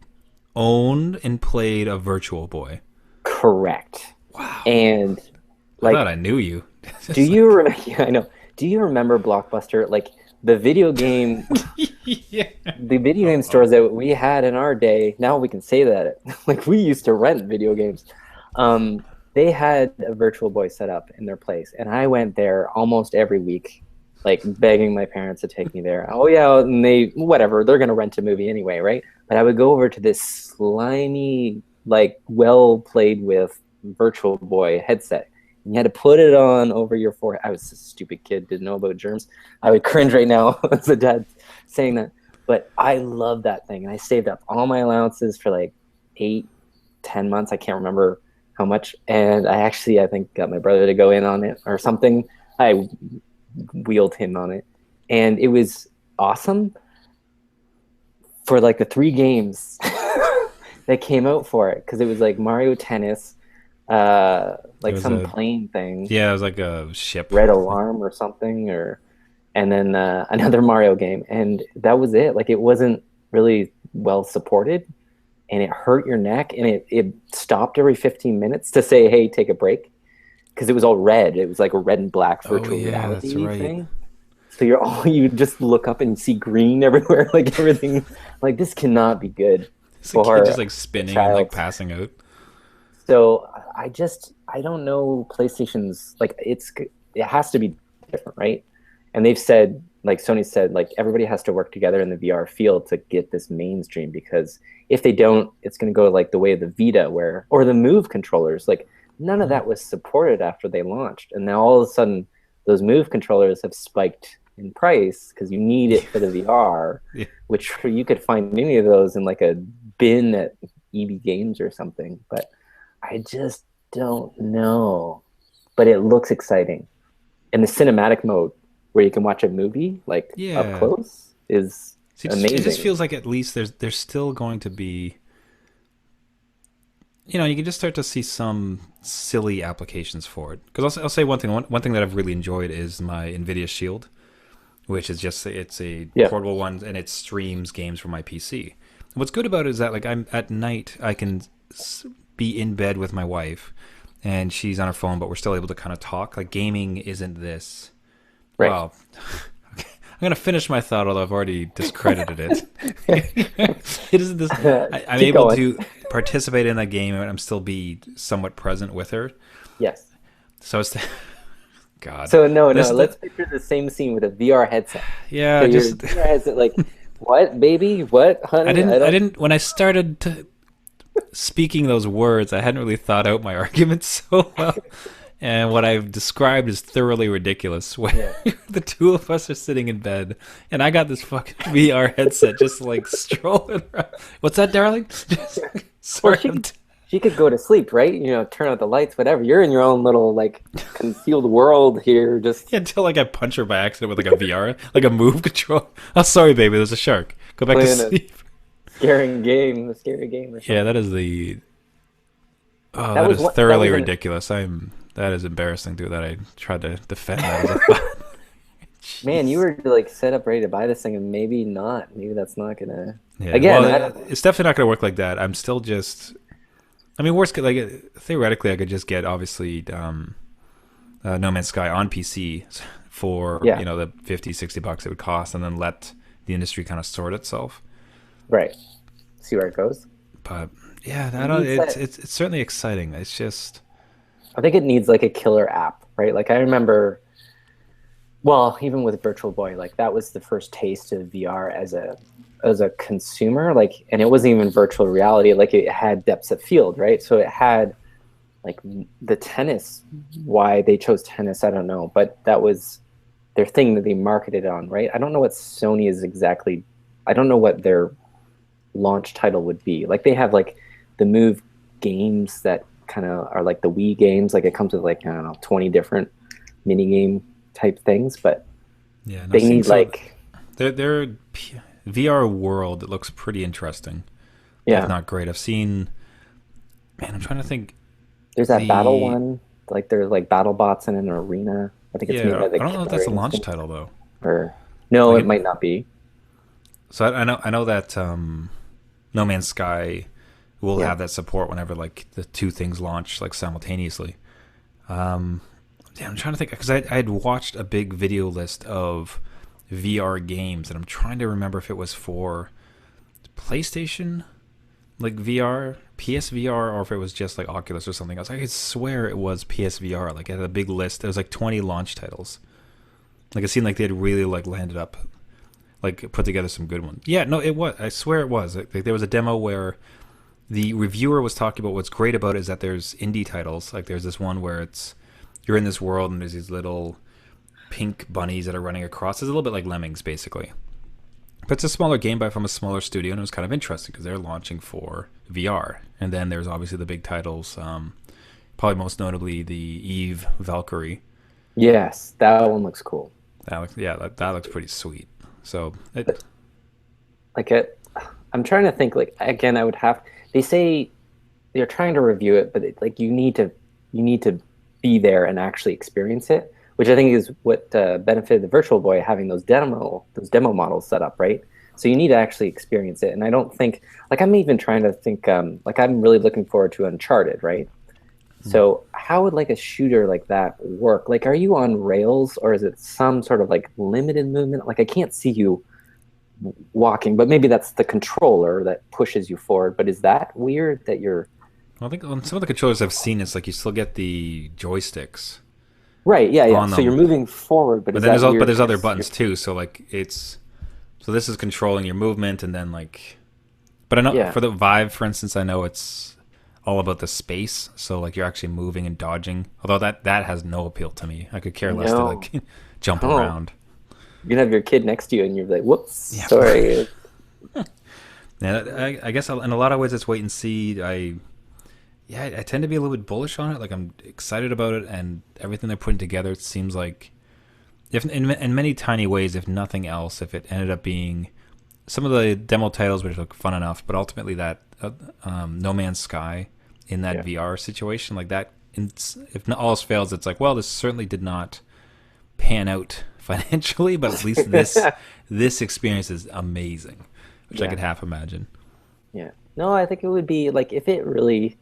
owned and played a Virtual Boy. Correct. Wow! And I thought like, I knew you. do It's you like, remember? Yeah, I know. Do you remember Blockbuster? Like the video game, yeah. the video game Oh, stores that we had in our day. Now we can say that. Like we used to rent video games. Um, they had a Virtual Boy set up in their place, and I went there almost every week, like begging my parents to take me there. Oh yeah, and they whatever. They're gonna rent a movie anyway, right? But I would go over to this slimy, like well played with Virtual Boy headset. And you had to put it on over your forehead. I was a stupid kid, didn't know about germs. I would cringe right now as a dad saying that. But I love that thing. And I saved up all my allowances for like 8, 10 months. I can't remember how much. And I think, got my brother to go in on it or something. I wheeled him on it. And it was awesome for like the 3 games that came out for it. Because it was like Mario Tennis, it like was some plane thing, yeah, it was like a ship. Red Alarm or something, and then another Mario game. And that was it. Like it wasn't really well supported. And it hurt your neck, and it stopped every 15 minutes to say, hey, take a break, because it was all red. It was like a red and black Oh virtual yeah, that's reality right. thing. So you just look up and see green everywhere, like everything. Like this cannot be good It's a kid for just like a spinning and like child. passing out. So I don't know, PlayStation's like it has to be different, right? And they've said, like Sony said, like everybody has to work together in the VR field to get this mainstream, because if they don't, it's going to go like the way of the Vita or the Move controllers. Like none of Mm. that was supported after they launched, and now all of a sudden those Move controllers have spiked in price because you need it for the VR, Yeah. which you could find many of those in like a bin at EB Games or something. But I just don't know. But it looks exciting. And the cinematic mode where you can watch a movie like up Yeah. close is See, it just amazing. feels like at least there's still going to be, you can just start to see some silly applications for it. Because I'll say one thing. One thing that I've really enjoyed is my Nvidia Shield, which is just it's a Yeah. portable one and it streams games from my PC. And what's good about it is that like I'm at night I can be in bed with my wife, and she's on her phone, but we're still able to kind of talk. Like gaming isn't this. Right. Well, okay. I'm gonna finish my thought, although I've already discredited it. It isn't this. I'm Keep able going. to participate in that game, and I'm still be somewhat present with her. Yes. So it's God. So no, This no, the let's picture the same scene with a VR headset. So yeah. your Just VR headset, like, what, baby? What, I honey? I didn't. I don't. didn't. When I started speaking those words, I hadn't really thought out my arguments so well, And what I've described is thoroughly ridiculous. Where Yeah. the two of us are sitting in bed, and I got this fucking VR headset, just like strolling around. What's that, darling? Just, Well, sorry, she could go to sleep, right? You know, turn out the lights, whatever. You're in your own little like concealed world here, just yeah, until like I punch her by accident with like a VR, like a move control. Oh, sorry, baby. There's a shark. Go back to playing a sleep. scary game or Yeah, something. that is the. Oh, That that was is what that thoroughly was an ridiculous. That is embarrassing too. That I tried to defend that as a thought. man. You Jeez. were like set up ready to buy this thing, and maybe not. Maybe that's not gonna. Yeah. Again, Well, I don't. it's definitely not going to work like that. I'm still just. I mean, worst like theoretically, I could just get obviously No Man's Sky on PC for Yeah, the 50, $60 it would cost, and then let the industry kind of sort itself. right. See where it goes. But yeah, It I don't. needs It's that. it's it's certainly exciting. It's just I think it needs like a killer app, right? Like I remember, well, even with Virtual Boy, like that was the first taste of VR as a consumer, like, and it wasn't even virtual reality. Like it had depths of field, right? So it had like the tennis. Why they chose tennis, I don't know, but that was their thing that they marketed on, right? I don't know what Sony is exactly. I don't know what their launch title would be. Like they have like the Move games that kind of are like the Wii games. Like it comes with like I don't know 20 different mini game type things, but yeah. No, they seeing need so like their VR world, it looks pretty interesting, if yeah. not great. I've seen. Man, I'm trying to think. There's that battle The one. Like there's like battle bots in an arena. I think it's made Yeah, by the I don't know if that's Killer a launch Instinct. title though. Or no, Like it might not be. so I know that No Man's Sky will Yeah. have that support whenever like the two things launch like simultaneously. Um, yeah, I'm trying to think because I had watched a big video list of VR games, and I'm trying to remember if it was for PlayStation, like VR, PSVR, or if it was just like Oculus or something else. I could swear it was PSVR. Like it had a big list. There was like 20 launch titles. Like it seemed like they had really like landed up, like put together some good ones. Yeah, no, it was. I swear it was. Like, there was a demo where the reviewer was talking about what's great about it is that there's indie titles. Like there's this one where it's you're in this world and there's these little pink bunnies that are running across. It's a little bit like Lemmings, basically. But it's a smaller game by from a smaller studio, and it was kind of interesting because they're launching for VR. And then there's obviously the big titles, probably most notably the Eve Valkyrie. Yes, that one looks cool. That looks pretty sweet. So But like it, I'm trying to think. Like again, I would have. They say they're trying to review it, but like you need to be there and actually experience it, which I think is what benefited the Virtual Boy having those demo models set up, right? So you need to actually experience it, and I don't think like I'm even trying to think like I'm really looking forward to Uncharted, right? So how would like a shooter like that work? Like, are you on rails or is it some sort of like limited movement? Like I can't see you walking, but maybe that's the controller that pushes you forward. But is that weird that you're I think on some of the controllers I've seen, it's like you still get the joysticks right? Yeah, yeah. on So you're them, moving forward, but but is then that weird there's other because you're buttons too. So like it's so this is controlling your movement, and then like, but I know yeah, for the Vive, for instance, I know it's all about the space. So like you're actually moving and dodging. Although that has no appeal to me. I could care less to no, like jump oh, around. you can have your kid next to you and you're like, whoops, Yeah, sorry. yeah. I guess in a lot of ways it's wait and see. I tend to be a little bit bullish on it. Like I'm excited about it and everything they're putting together. It seems like if in many tiny ways, if nothing else, if it ended up being some of the demo titles which look fun enough, but ultimately that No Man's Sky in that Yeah, VR situation like that, if all else fails, it's like, well, this certainly did not pan out financially, but at least this experience is amazing, which I yeah, could half imagine. yeah. No, I think it would be like if it really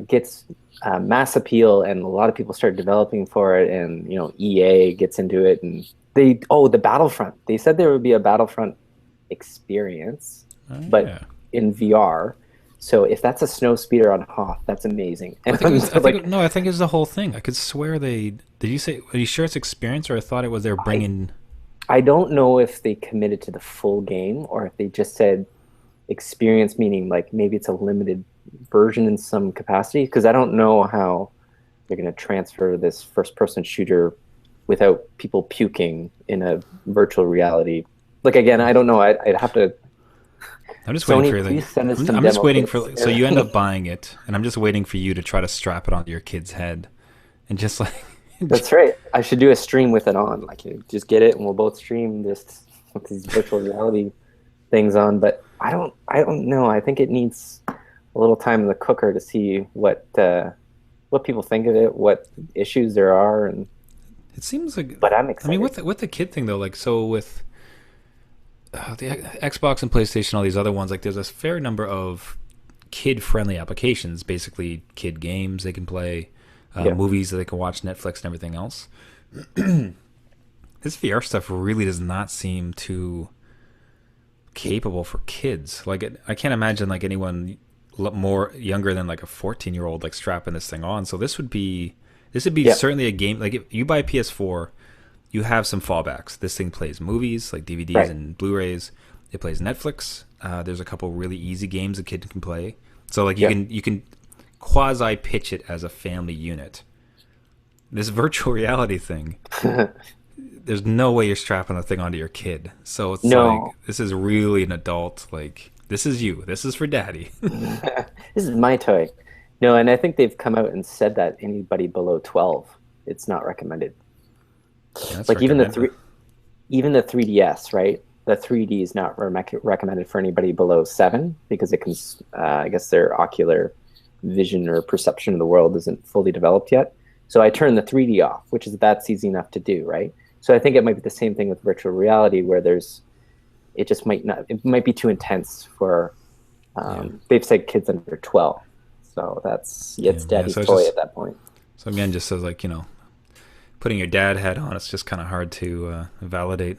gets mass appeal and a lot of people start developing for it, and EA gets into it, and the Battlefront. They said there would be a Battlefront experience, Oh but yeah. in VR. So if that's a snow speeder on Hoth, that's amazing. I And think it I'm was. so like, No, I think it was the whole thing. I could swear they. Did you say? Are you sure it's experience, or I thought it was they were I bringing. I don't know if they committed to the full game or if they just said experience, meaning like maybe it's a limited version in some capacity. Because I don't know how they're going to transfer this first-person shooter without people puking in a virtual reality. Like again, I don't know. I'd have to. I'm just Sony, waiting for please send us some I'm just demo waiting kits. for so you end up buying it, and I'm just waiting for you to try to strap it onto your kid's head, and just like That's right. I should do a stream with it on. Like, you just get it, and we'll both stream this with these virtual reality things on. But I don't know. I think it needs a little time in the cooker to see what people think of it, what issues there are, and. it seems like. But I'm I mean, excited. with the kid thing though, like so with the Xbox and PlayStation, all these other ones, like there's a fair number of kid-friendly applications. Basically, kid games they can play, Yeah. movies that they can watch, Netflix and everything else. This VR stuff really does not seem too capable for kids. Like I can't imagine like anyone more younger than like a 14-year-old like strapping this thing on. So this would be Yeah. certainly a game. Like if you buy a PS4, you have some fallbacks. This thing plays movies like DVDs Right. and Blu-rays. It plays Netflix. There's a couple really easy games a kid can play. So like Yeah. you can quasi pitch it as a family unit. This virtual reality thing, there's no way you're strapping the thing onto your kid. So it's like No. this is really an adult. Like this is you. This is for daddy. This is my toy. No, and I think they've come out and said that anybody below 12, it's not recommended. Yeah, that's Like recommended. even the 3DS, right? The 3D is not recommended for anybody below 7 because it can, I guess their ocular vision or perception of the world isn't fully developed yet. So I turned the 3D off, which is that's easy enough to do, right? So I think it might be the same thing with virtual reality, where it just might not, it might be too intense for. They've said kids under 12, so it's daddy's So it's toy just at that point. so again, just says like putting your dad hat on. It's just kind of hard to validate.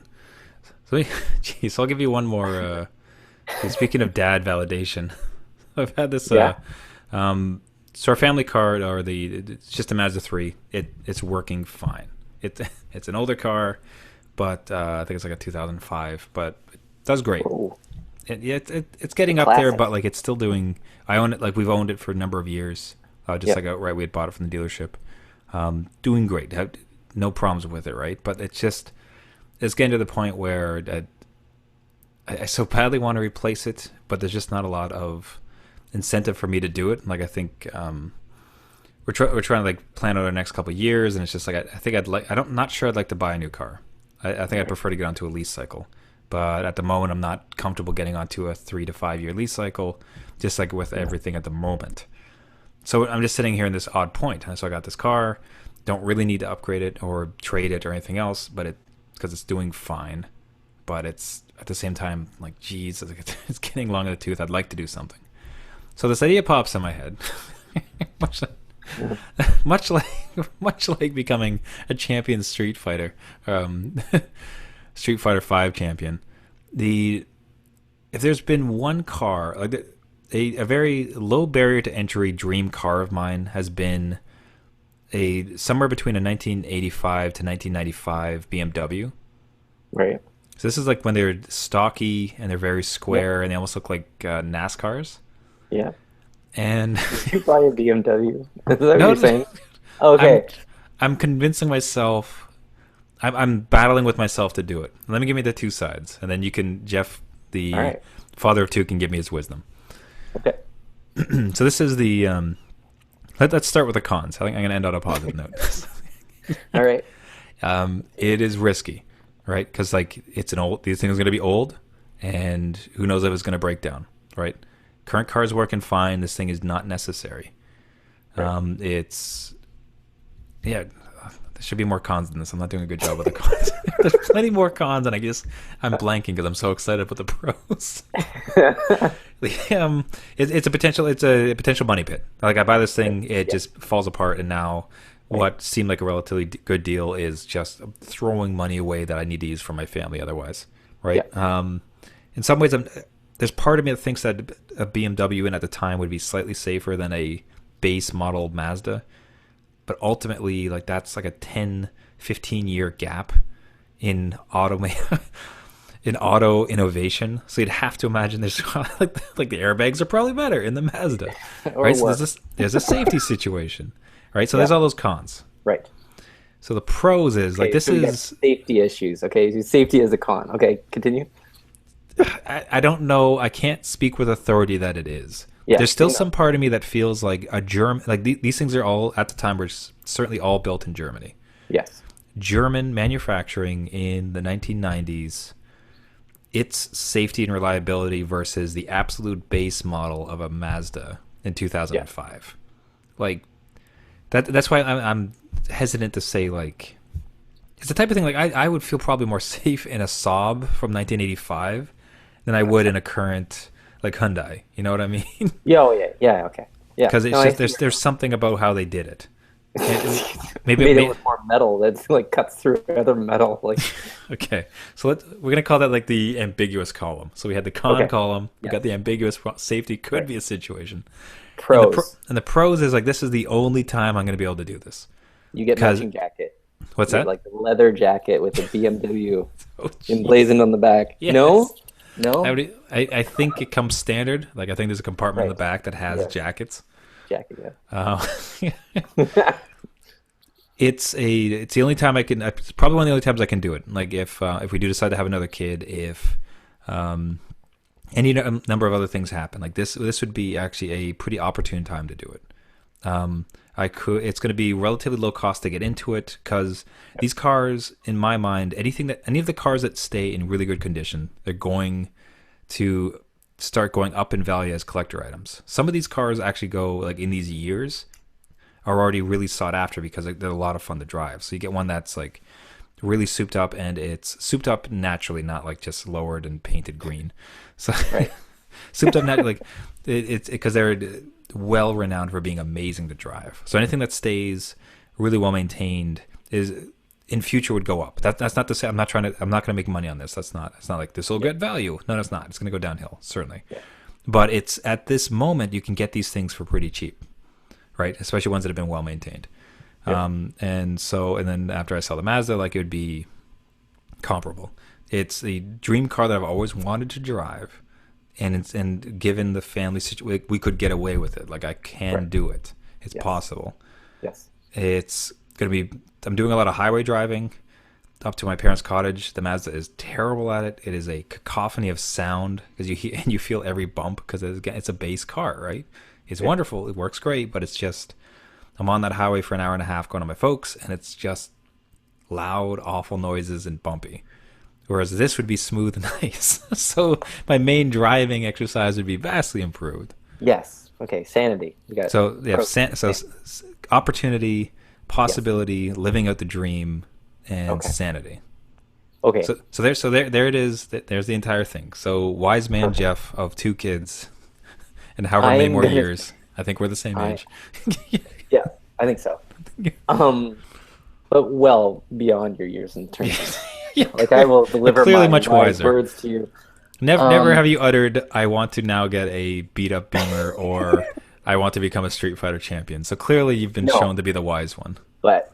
So, geez, I'll give you one more. Speaking of dad validation, I've had this. Yeah. So our family car, it's just a Mazda 3. It's working fine. It's an older car, but I think it's like a 2005, but it does great. Oh, It's getting up there, classic. but like it's still doing. I own it. Like we've owned it for a number of years. Just Yeah. like outright, we had bought it from the dealership. Doing great. No problems with it, right? But it's getting to the point where I so badly want to replace it, but there's just not a lot of incentive for me to do it. Like I think we're trying to like plan out our next couple of years, and it's just like I think not sure I'd like to buy a new car. I think I'd prefer to get onto a lease cycle, but at the moment I'm not comfortable getting onto a 3 to 5 year lease cycle, just like with everything at the moment. So I'm just sitting here in this odd point. So I got this car, don't really need to upgrade it or trade it or anything else, but because it's doing fine. But it's at the same time like, geez, it's getting long in the tooth. I'd like to do something. So this idea pops in my head, much like becoming a champion Street Fighter, Street Fighter 5 champion. If there's been one car like a very low barrier to entry dream car of mine has been somewhere between a 1985 to 1995 BMW. right. So this is like when they're stocky and they're very square and they almost look like NASCARs. Yeah. And You buy a BMW. Is that what No, you're saying? Okay. I'm convincing myself. I'm battling with myself to do it. Let me give me the two sides, and then Jeff, the All right. father of two, can give me his wisdom. Okay. So this is the. Let's start with the cons. I think I'm going to end on a positive note. All right. It is risky, right? Because like these things are going to be old, and who knows if it's going to break down, right? Current car is working fine. This thing is not necessary. Right. There should be more cons than this. I'm not doing a good job with the cons. There's plenty more cons, and I'm blanking because I'm so excited with the pros. It's a potential money pit. Like I buy this thing, it just falls apart, and now what seemed like a relatively good deal is just throwing money away that I need to use for my family otherwise, right? Yeah. In some ways, there's part of me that thinks that a BMW at the time would be slightly safer than a base model Mazda, but ultimately, like that's like a 10, 15 year gap in in auto innovation. So you'd have to imagine there's like the airbags are probably better in the Mazda, Or right? So worse. there's a safety situation, right? So Yeah. there's all those cons. Right. So the pros is like Okay. this So we got is safety issues. Okay. So safety is a con. Okay. Continue. I don't know. I can't speak with authority that it is. Yeah. There's still Same. some part of me that feels like a German. Like these things are all at the time were certainly all built in Germany. Yes. German manufacturing in the 1990s. Its safety and reliability versus the absolute base model of a Mazda in Yeah. 2005. Like that's why I'm hesitant to say like it's the type of thing like I would feel probably more safe in a Saab from 1985 than I would in a current like Hyundai. You know what I mean? Yeah. Oh, yeah. Yeah. Okay. Yeah. Because No, it's I just see. there's something about how they did it. Maybe Made it with more metal that's like cuts through other metal. Like, okay. So we're gonna call that like the ambiguous column. So we had the con okay. column. We got Yes. the ambiguous safety could Right. be a situation, and Pros. the pros is like this is the only time I'm gonna be able to do this You get because matching jacket. what's You get that? like a leather jacket with a BMW Oh jeez. emblazoned on the back. No? Yes. No? I think it comes standard. Like I think there's a compartment in the Right. back that has Yes. jackets. Jacket, Uh, yeah. it's the only time I can. It's probably one of the only times I can do it. Like if we do decide to have another kid, if um, any number of other things happen, like this would be actually a pretty opportune time to do it. I could. It's going to be relatively low cost to get into it because these cars, in my mind, any of the cars that stay in really good condition, they're going to start going up in value as collector items. Some of these cars actually go like in these years are already really sought after because they're a lot of fun to drive. So you get one that's like really souped up and it's souped up naturally, not like just lowered and painted green. So Right. souped up naturally, like it's because they're well renowned for being amazing to drive. So anything that stays really well maintained is in future would go up. That's not to say I'm not going to make money on this. It's not like this will Yeah. get value. No, it's not. It's going to go downhill, certainly. Yeah. But it's at this moment you can get these things for pretty cheap, right? Especially ones that have been well maintained. Yeah. And then after I sell the Mazda, like it would be comparable. It's the dream car that I've always wanted to drive, and given the family situation, we could get away with it. Like I can Right. do it. It's Yes. possible. Yes. It's gonna be. I'm doing a lot of highway driving up to my parents' cottage. The Mazda is terrible at it. It is a cacophony of sound because you feel every bump because it's a base car, right? It's Yeah. wonderful. It works great, but it's just I'm on that highway for an hour and a half going to my folks, and it's just loud, awful noises and bumpy. Whereas this would be smooth and nice. So my main driving exercise would be vastly improved. Yes. Okay. Sanity. We got So yeah, pros. opportunity, Yes. possibility, living out the dream, and Okay. sanity. Okay. There it is. There's the entire thing. So wise man Perfect. Jeff of two kids, and however many I'm more gonna. years. I think we're the same I age. Yeah. I think so. But well beyond your years in terms of Yeah, like I will deliver clearly my much wise wiser. words to you. Never Um, have you uttered, "I want to now get a beat up Beamer" or "I want to become a Street Fighter champion." So clearly, you've been No. shown to be the wise one. But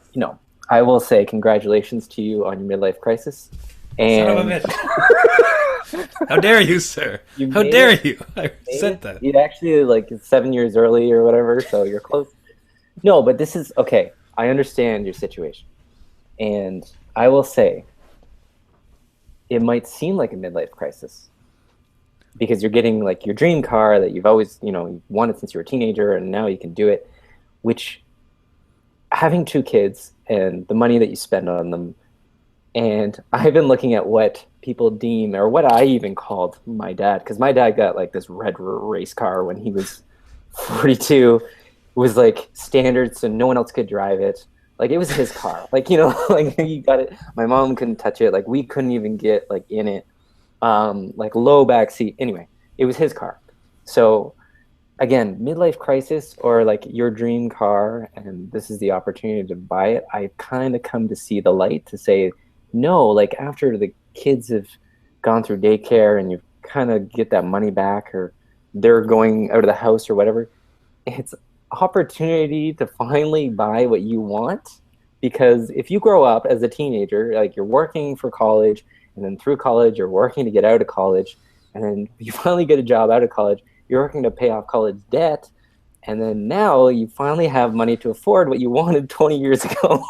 I will say congratulations to you on your midlife crisis. Son of a And bitch! How dare you, sir? you How made dare it. you? I Made said it. that. You actually like 7 years early or whatever, so you're close. No, but this is okay. I understand your situation, and I will say it might seem like a midlife crisis because you're getting like your dream car that you've always you've wanted since you were a teenager, and now you can do it. Which having two kids and the money that you spend on them, and I've been looking at what people deem or what I even called my dad, because my dad got like this red race car when he was 42. It was like standard, so no one else could drive it. Like it was his car. Like like he got it. My mom couldn't touch it. Like we couldn't even get like in it. Like low back seat. Anyway, it was his car. So again, midlife crisis or like your dream car, and this is the opportunity to buy it. I've kind of come to see the light to say no. Like after the kids have gone through daycare and you kind of get that money back, or they're going out of the house or whatever, it's opportunity to finally buy what you want. Because if you grow up as a teenager, like you're working for college, and then through college you're working to get out of college, and then you finally get a job out of college, you're working to pay off college debt, And then now you finally have money to afford what you wanted 20 years ago.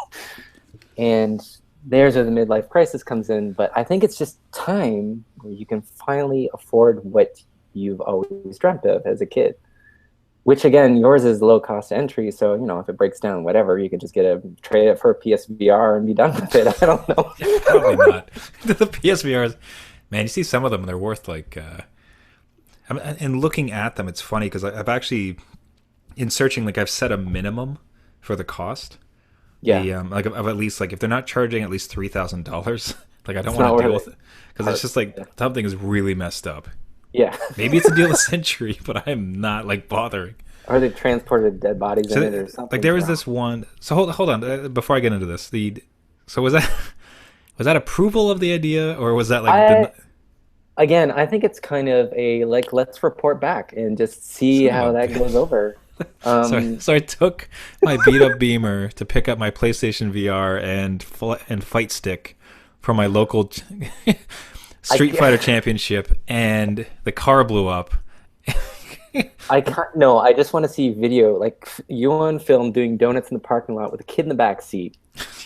And there's where the midlife crisis comes in. But I think it's just time where you can finally afford what you've always dreamt of as a kid. Which again, yours is low cost entry, so if it breaks down, whatever, you can just trade it for a PSVR and be done with it. I don't know. Yeah, probably not. The PSVRs, man, you see some of them, and they're worth like. And looking at them, it's funny because I've actually, in searching, like I've set a minimum for the cost. Yeah, Like of at least like if they're not charging at least $3,000, like I don't it's want not to deal worth with it. it because it's just like Yeah. something is really messed up. Yeah. Maybe it's a deal of the century, but I'm not like bothering. Or they transported dead bodies in it or So like something. there was this one. So hold on before I get into this. So was that approval of the idea or was that like I the Again, I think it's kind of a like let's report back and just see son of how a that goes over. so I took my beat up Beamer to pick up my PlayStation VR and fight stick from my local Street Fighter Championship, and the car blew up. I can't. No, I just want to see video like you on film doing donuts in the parking lot with a kid in the back seat,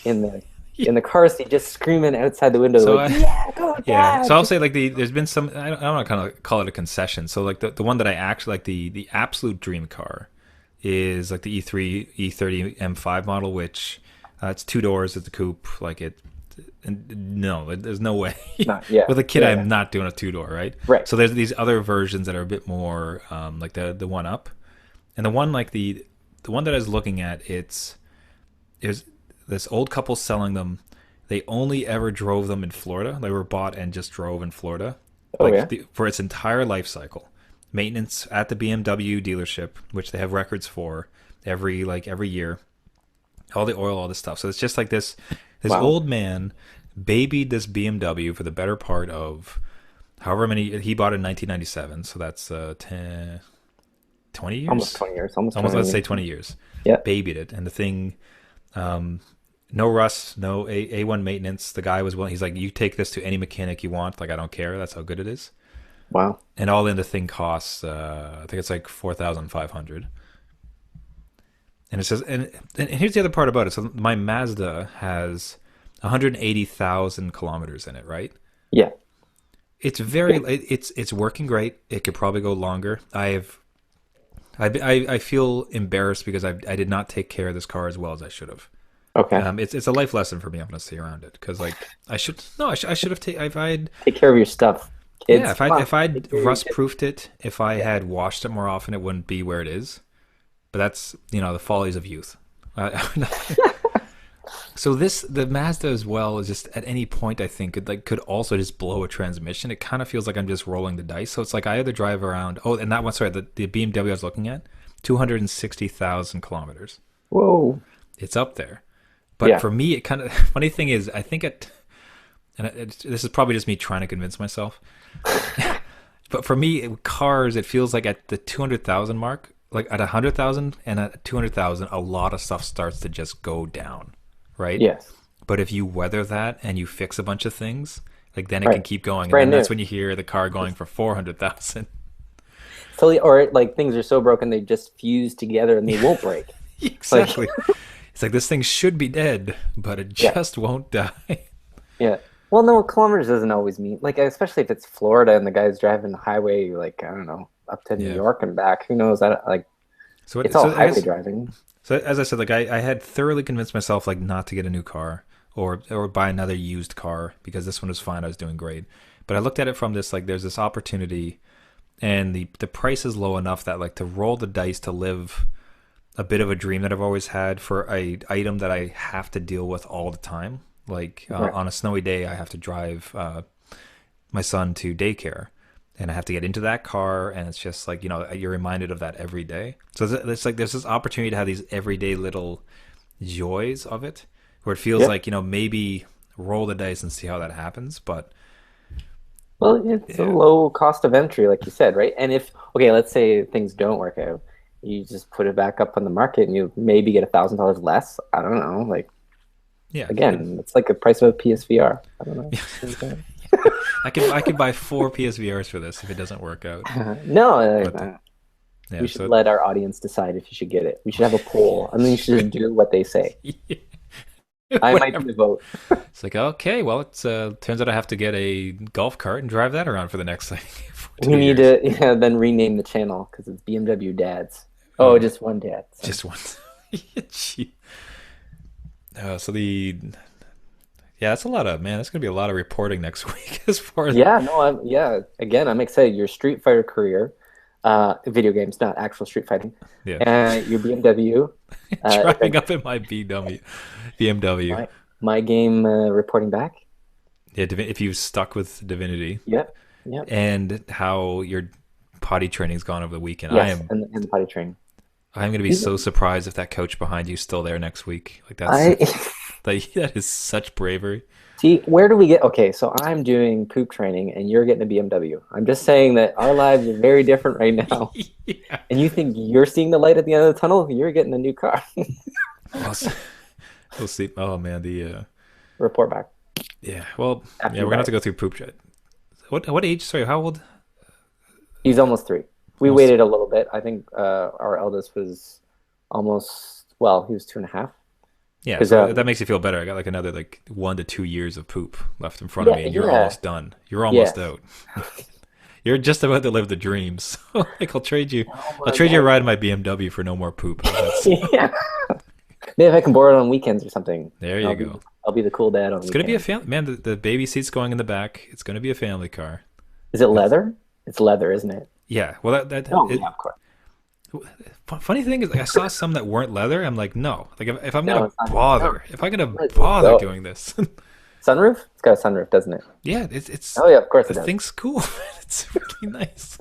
in the car seat, just screaming outside the window So like, "Yeah, go, yeah, Dad!" so I'll say like there's been some I don't want to kind of call it a concession. So like the one that I actually like the absolute dream car is like the E3 E30 M5 model, which it's 2 doors, it's a coupe, like it. And no, there's no way. Not, yeah, With a kid, yeah, I'm not doing a 2 door, right? right. So there's these other versions that are a bit more like the one up, and the one like the one that I was looking at. It's this old couple selling them. They only ever drove them in Florida. They were bought and just drove in Florida, Oh like yeah, for its entire life cycle. Maintenance at the BMW dealership, which they have records for every year. All the oil, all this stuff. So it's just like this wow, old man babied this BMW for the better part of however many he bought in 1997. So that's 10, 20 almost years, 20 years, almost almost 20 let's say years. 20 years. Yeah, Babied it, and the thing, no rust, no A1 maintenance. The guy was willing. He's like, you take this to any mechanic you want. Like I don't care. That's how good it is. wow, And all in the thing costs, I think it's like 4,500. And it says, and here's the other part about it. So my Mazda has 180,000 kilometers in it, right? yeah, It's very, it's working great. It could probably go longer. I feel embarrassed because I did not take care of this car as well as I should have. okay. It's a life lesson for me. I'm gonna stay around it because like I should have taken if I had Take care of your stuff, yeah kids. Come on, if I'd take care of your rust kids. proofed it, if I Yeah, had washed it more often, it wouldn't be where it is. But that's the follies of youth. So the Mazda as well is just at any point I think could also just blow a transmission. It kind of feels like I'm just rolling the dice. So it's like I either drive around. Oh, and that one, sorry, the BMW I was looking at, 260,000 kilometers. whoa, It's up there. But yeah, for me, it kind of funny thing is I think this is probably just me trying to convince myself. But for me, cars, it feels like at the 200,000 mark, like at 100,000 and at 200,000, a lot of stuff starts to just go down, right? yes, But if you weather that and you fix a bunch of things, like then it can right. keep going, and then Brand new. that's when you hear the car going for 400,000. So, or like things are so broken they just fuse together and they won't break. Like, Exactly. It's like this thing should be dead, but it yeah, just won't die. yeah. Well, no, kilometers doesn't always mean like, especially if it's Florida and the guy's driving the highway, like I don't know, up to New Yeah. York and back. Who knows? I like it's all So I highway guess driving. so as I said, like I had thoroughly convinced myself like not to get a new car or buy another used car because this one was fine. I was doing great. But I looked at it from this like there's this opportunity and the price is low enough that like to roll the dice to live a bit of a dream that I've always had for a item that I have to deal with all the time. Like Right. on a snowy day, I have to drive my son to daycare, and I have to get into that car, and it's just like you're reminded of that every day. So it's like there's this opportunity to have these everyday little joys of it, where it feels Yeah. like maybe roll the dice and see how that happens. But Well, it's a yeah, low cost of entry, like you said, right? And if okay, let's say things don't work out, you just put it back up on the market and you maybe get $1,000 less. I don't know. Like yeah, again, it's like the price of a PSVR. I don't know. I could buy 4 PSVRs for this if it doesn't work out. No, But Yeah. We should let our audience decide if you should get it. We should have a poll, and then you should just do what they say. I might Whatever. do the vote. It's like, okay, well, it's turns out I have to get a golf cart and drive that around for the next like for We two need years. to then rename the channel because it's BMW Dads. Oh, Oh, just one dad. Sorry. just one. Gee. So the yeah, that's a lot of man. That's gonna be a lot of reporting next week as far as Yeah, no, yeah. Again, I'm excited. Your Street Fighter career, video games, not actual street fighting, yeah, and your BMW. If driving up in my BMW. my game reporting back. Yeah, if you stuck with Divinity Yep, yep. and how your potty training's gone over the weekend, Yes, and the potty training. I'm gonna be so surprised if that coach behind you is still there next week. Like I that is such bravery. see. Where do we get? Okay, so I'm doing poop training, and you're getting a BMW. I'm just saying that our lives are very different right now. Yeah. And you think you're seeing the light at the end of the tunnel? You're getting a new car. We'll see. We'll see. Oh man, the Report back. yeah. Well, After yeah, you we're gonna buy have to it. go through poop chat. What age? Sorry, how old? He's almost 3. We Almost. waited a little bit. I think our eldest was almost, well, he was 2.5. Yeah, 'Cause, so that makes you feel better. I got like another like 1 to 2 years of poop left in front of me, and you're yeah. almost done. You're almost out. You're just about to live the dream. So like, I'll trade you. Oh I'll my trade you a God. ride in my BMW for no more poop. Yeah. Maybe if I can borrow it on weekends or something. There you I'll go. I'll be the cool dad on It's gonna be a weekends. family man. The baby seat's going in the back. It's gonna be a family car. Is it It's, leather? It's leather, isn't it? yeah. Well, that Oh, it, yeah, of course. funny thing is, like, I saw some that weren't leather. I'm like, no. Like, if I'm No, gonna it's not. No, bother, if I'm gonna let it bother go. doing this, Sunroof? It's got a sunroof, doesn't it? yeah, it's Oh, yeah, of course the it does. thing's cool. It's really nice.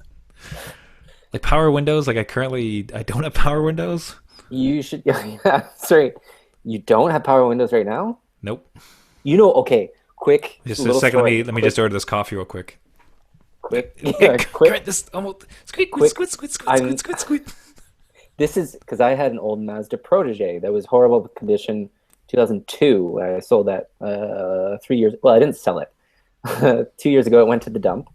Like power windows. Like I don't have power windows. You should, yeah, sorry. You don't have power windows right now? Nope. Okay, quick Just a little second. story. Let me just order this coffee real quick. Yeah, quick. This almost squeak, Quick. squeak, squeak, squeak, I'm, squeak, squeak, squeak. this is because I had an old Mazda Protege that was horrible condition 2002. I sold that 3 years. Well, I didn't sell it. 2 years ago, it went to the dump.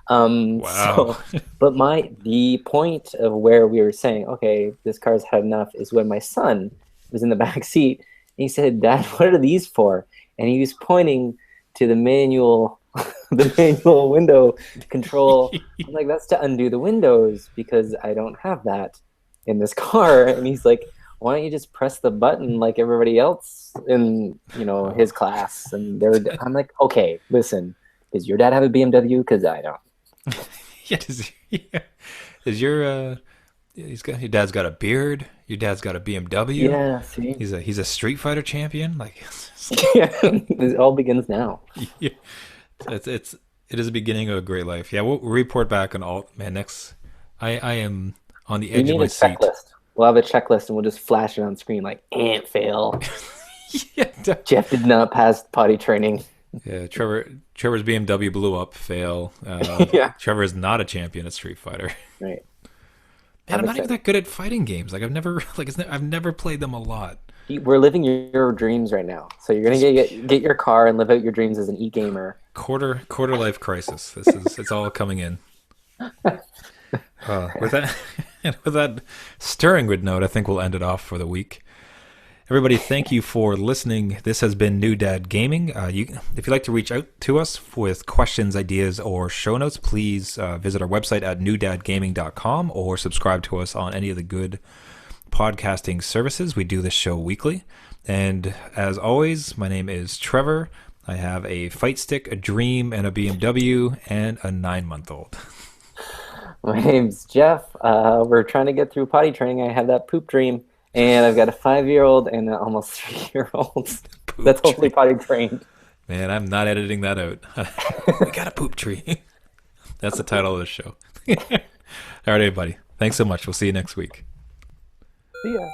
Wow. But the point of where we were saying, okay, this car's had enough is when my son was in the back seat. And he said, "Dad, what are these for?" And he was pointing to the manual, the manual window control. I'm like, "That's to undo the windows because I don't have that in this car." And he's like, "Why don't you just press the button like everybody else in his class?" And I'm like, "Okay, listen, does your dad have a BMW? Because I don't." Yeah, is your your dad's got a beard. Your dad's got a BMW. Yeah, see, He's a Street Fighter champion. Like, yeah, it all begins now. yeah, it is the beginning of a great life. Yeah, we'll report back on all man next. I am on the We edge of need a my seat. checklist. We'll have a checklist and we'll just flash it on screen like, "Ant fail. Yeah, Jeff did not pass potty training." yeah. Trevor's BMW blew up. Fail. Yeah, Trevor is not a champion at Street Fighter. right. Man, I'm I'm not even excited. that good at fighting games. Like I've never played them a lot. We're living your dreams right now. So you're gonna get your car and live out your dreams as an e-gamer. Quarter life crisis. It's all coming in. With that with that stirring good note, I think we'll end it off for the week. Everybody, thank you for listening. This has been New Dad Gaming. If you'd like to reach out to us with questions, ideas, or show notes, please visit our website at newdadgaming.com or subscribe to us on any of the good podcasting services. We do this show weekly. And as always, my name is Trevor. I have a fight stick, a dream, and a BMW, and a 9-month-old. My name's Jeff. We're trying to get through potty training. I have that poop dream, and I've got a 5-year-old and an almost 3-year-old. That's hopefully potty trained. Man, I'm not editing that out. We got a poop tree. That's the title of the show. All right, everybody. Thanks so much. We'll see you next week. See ya.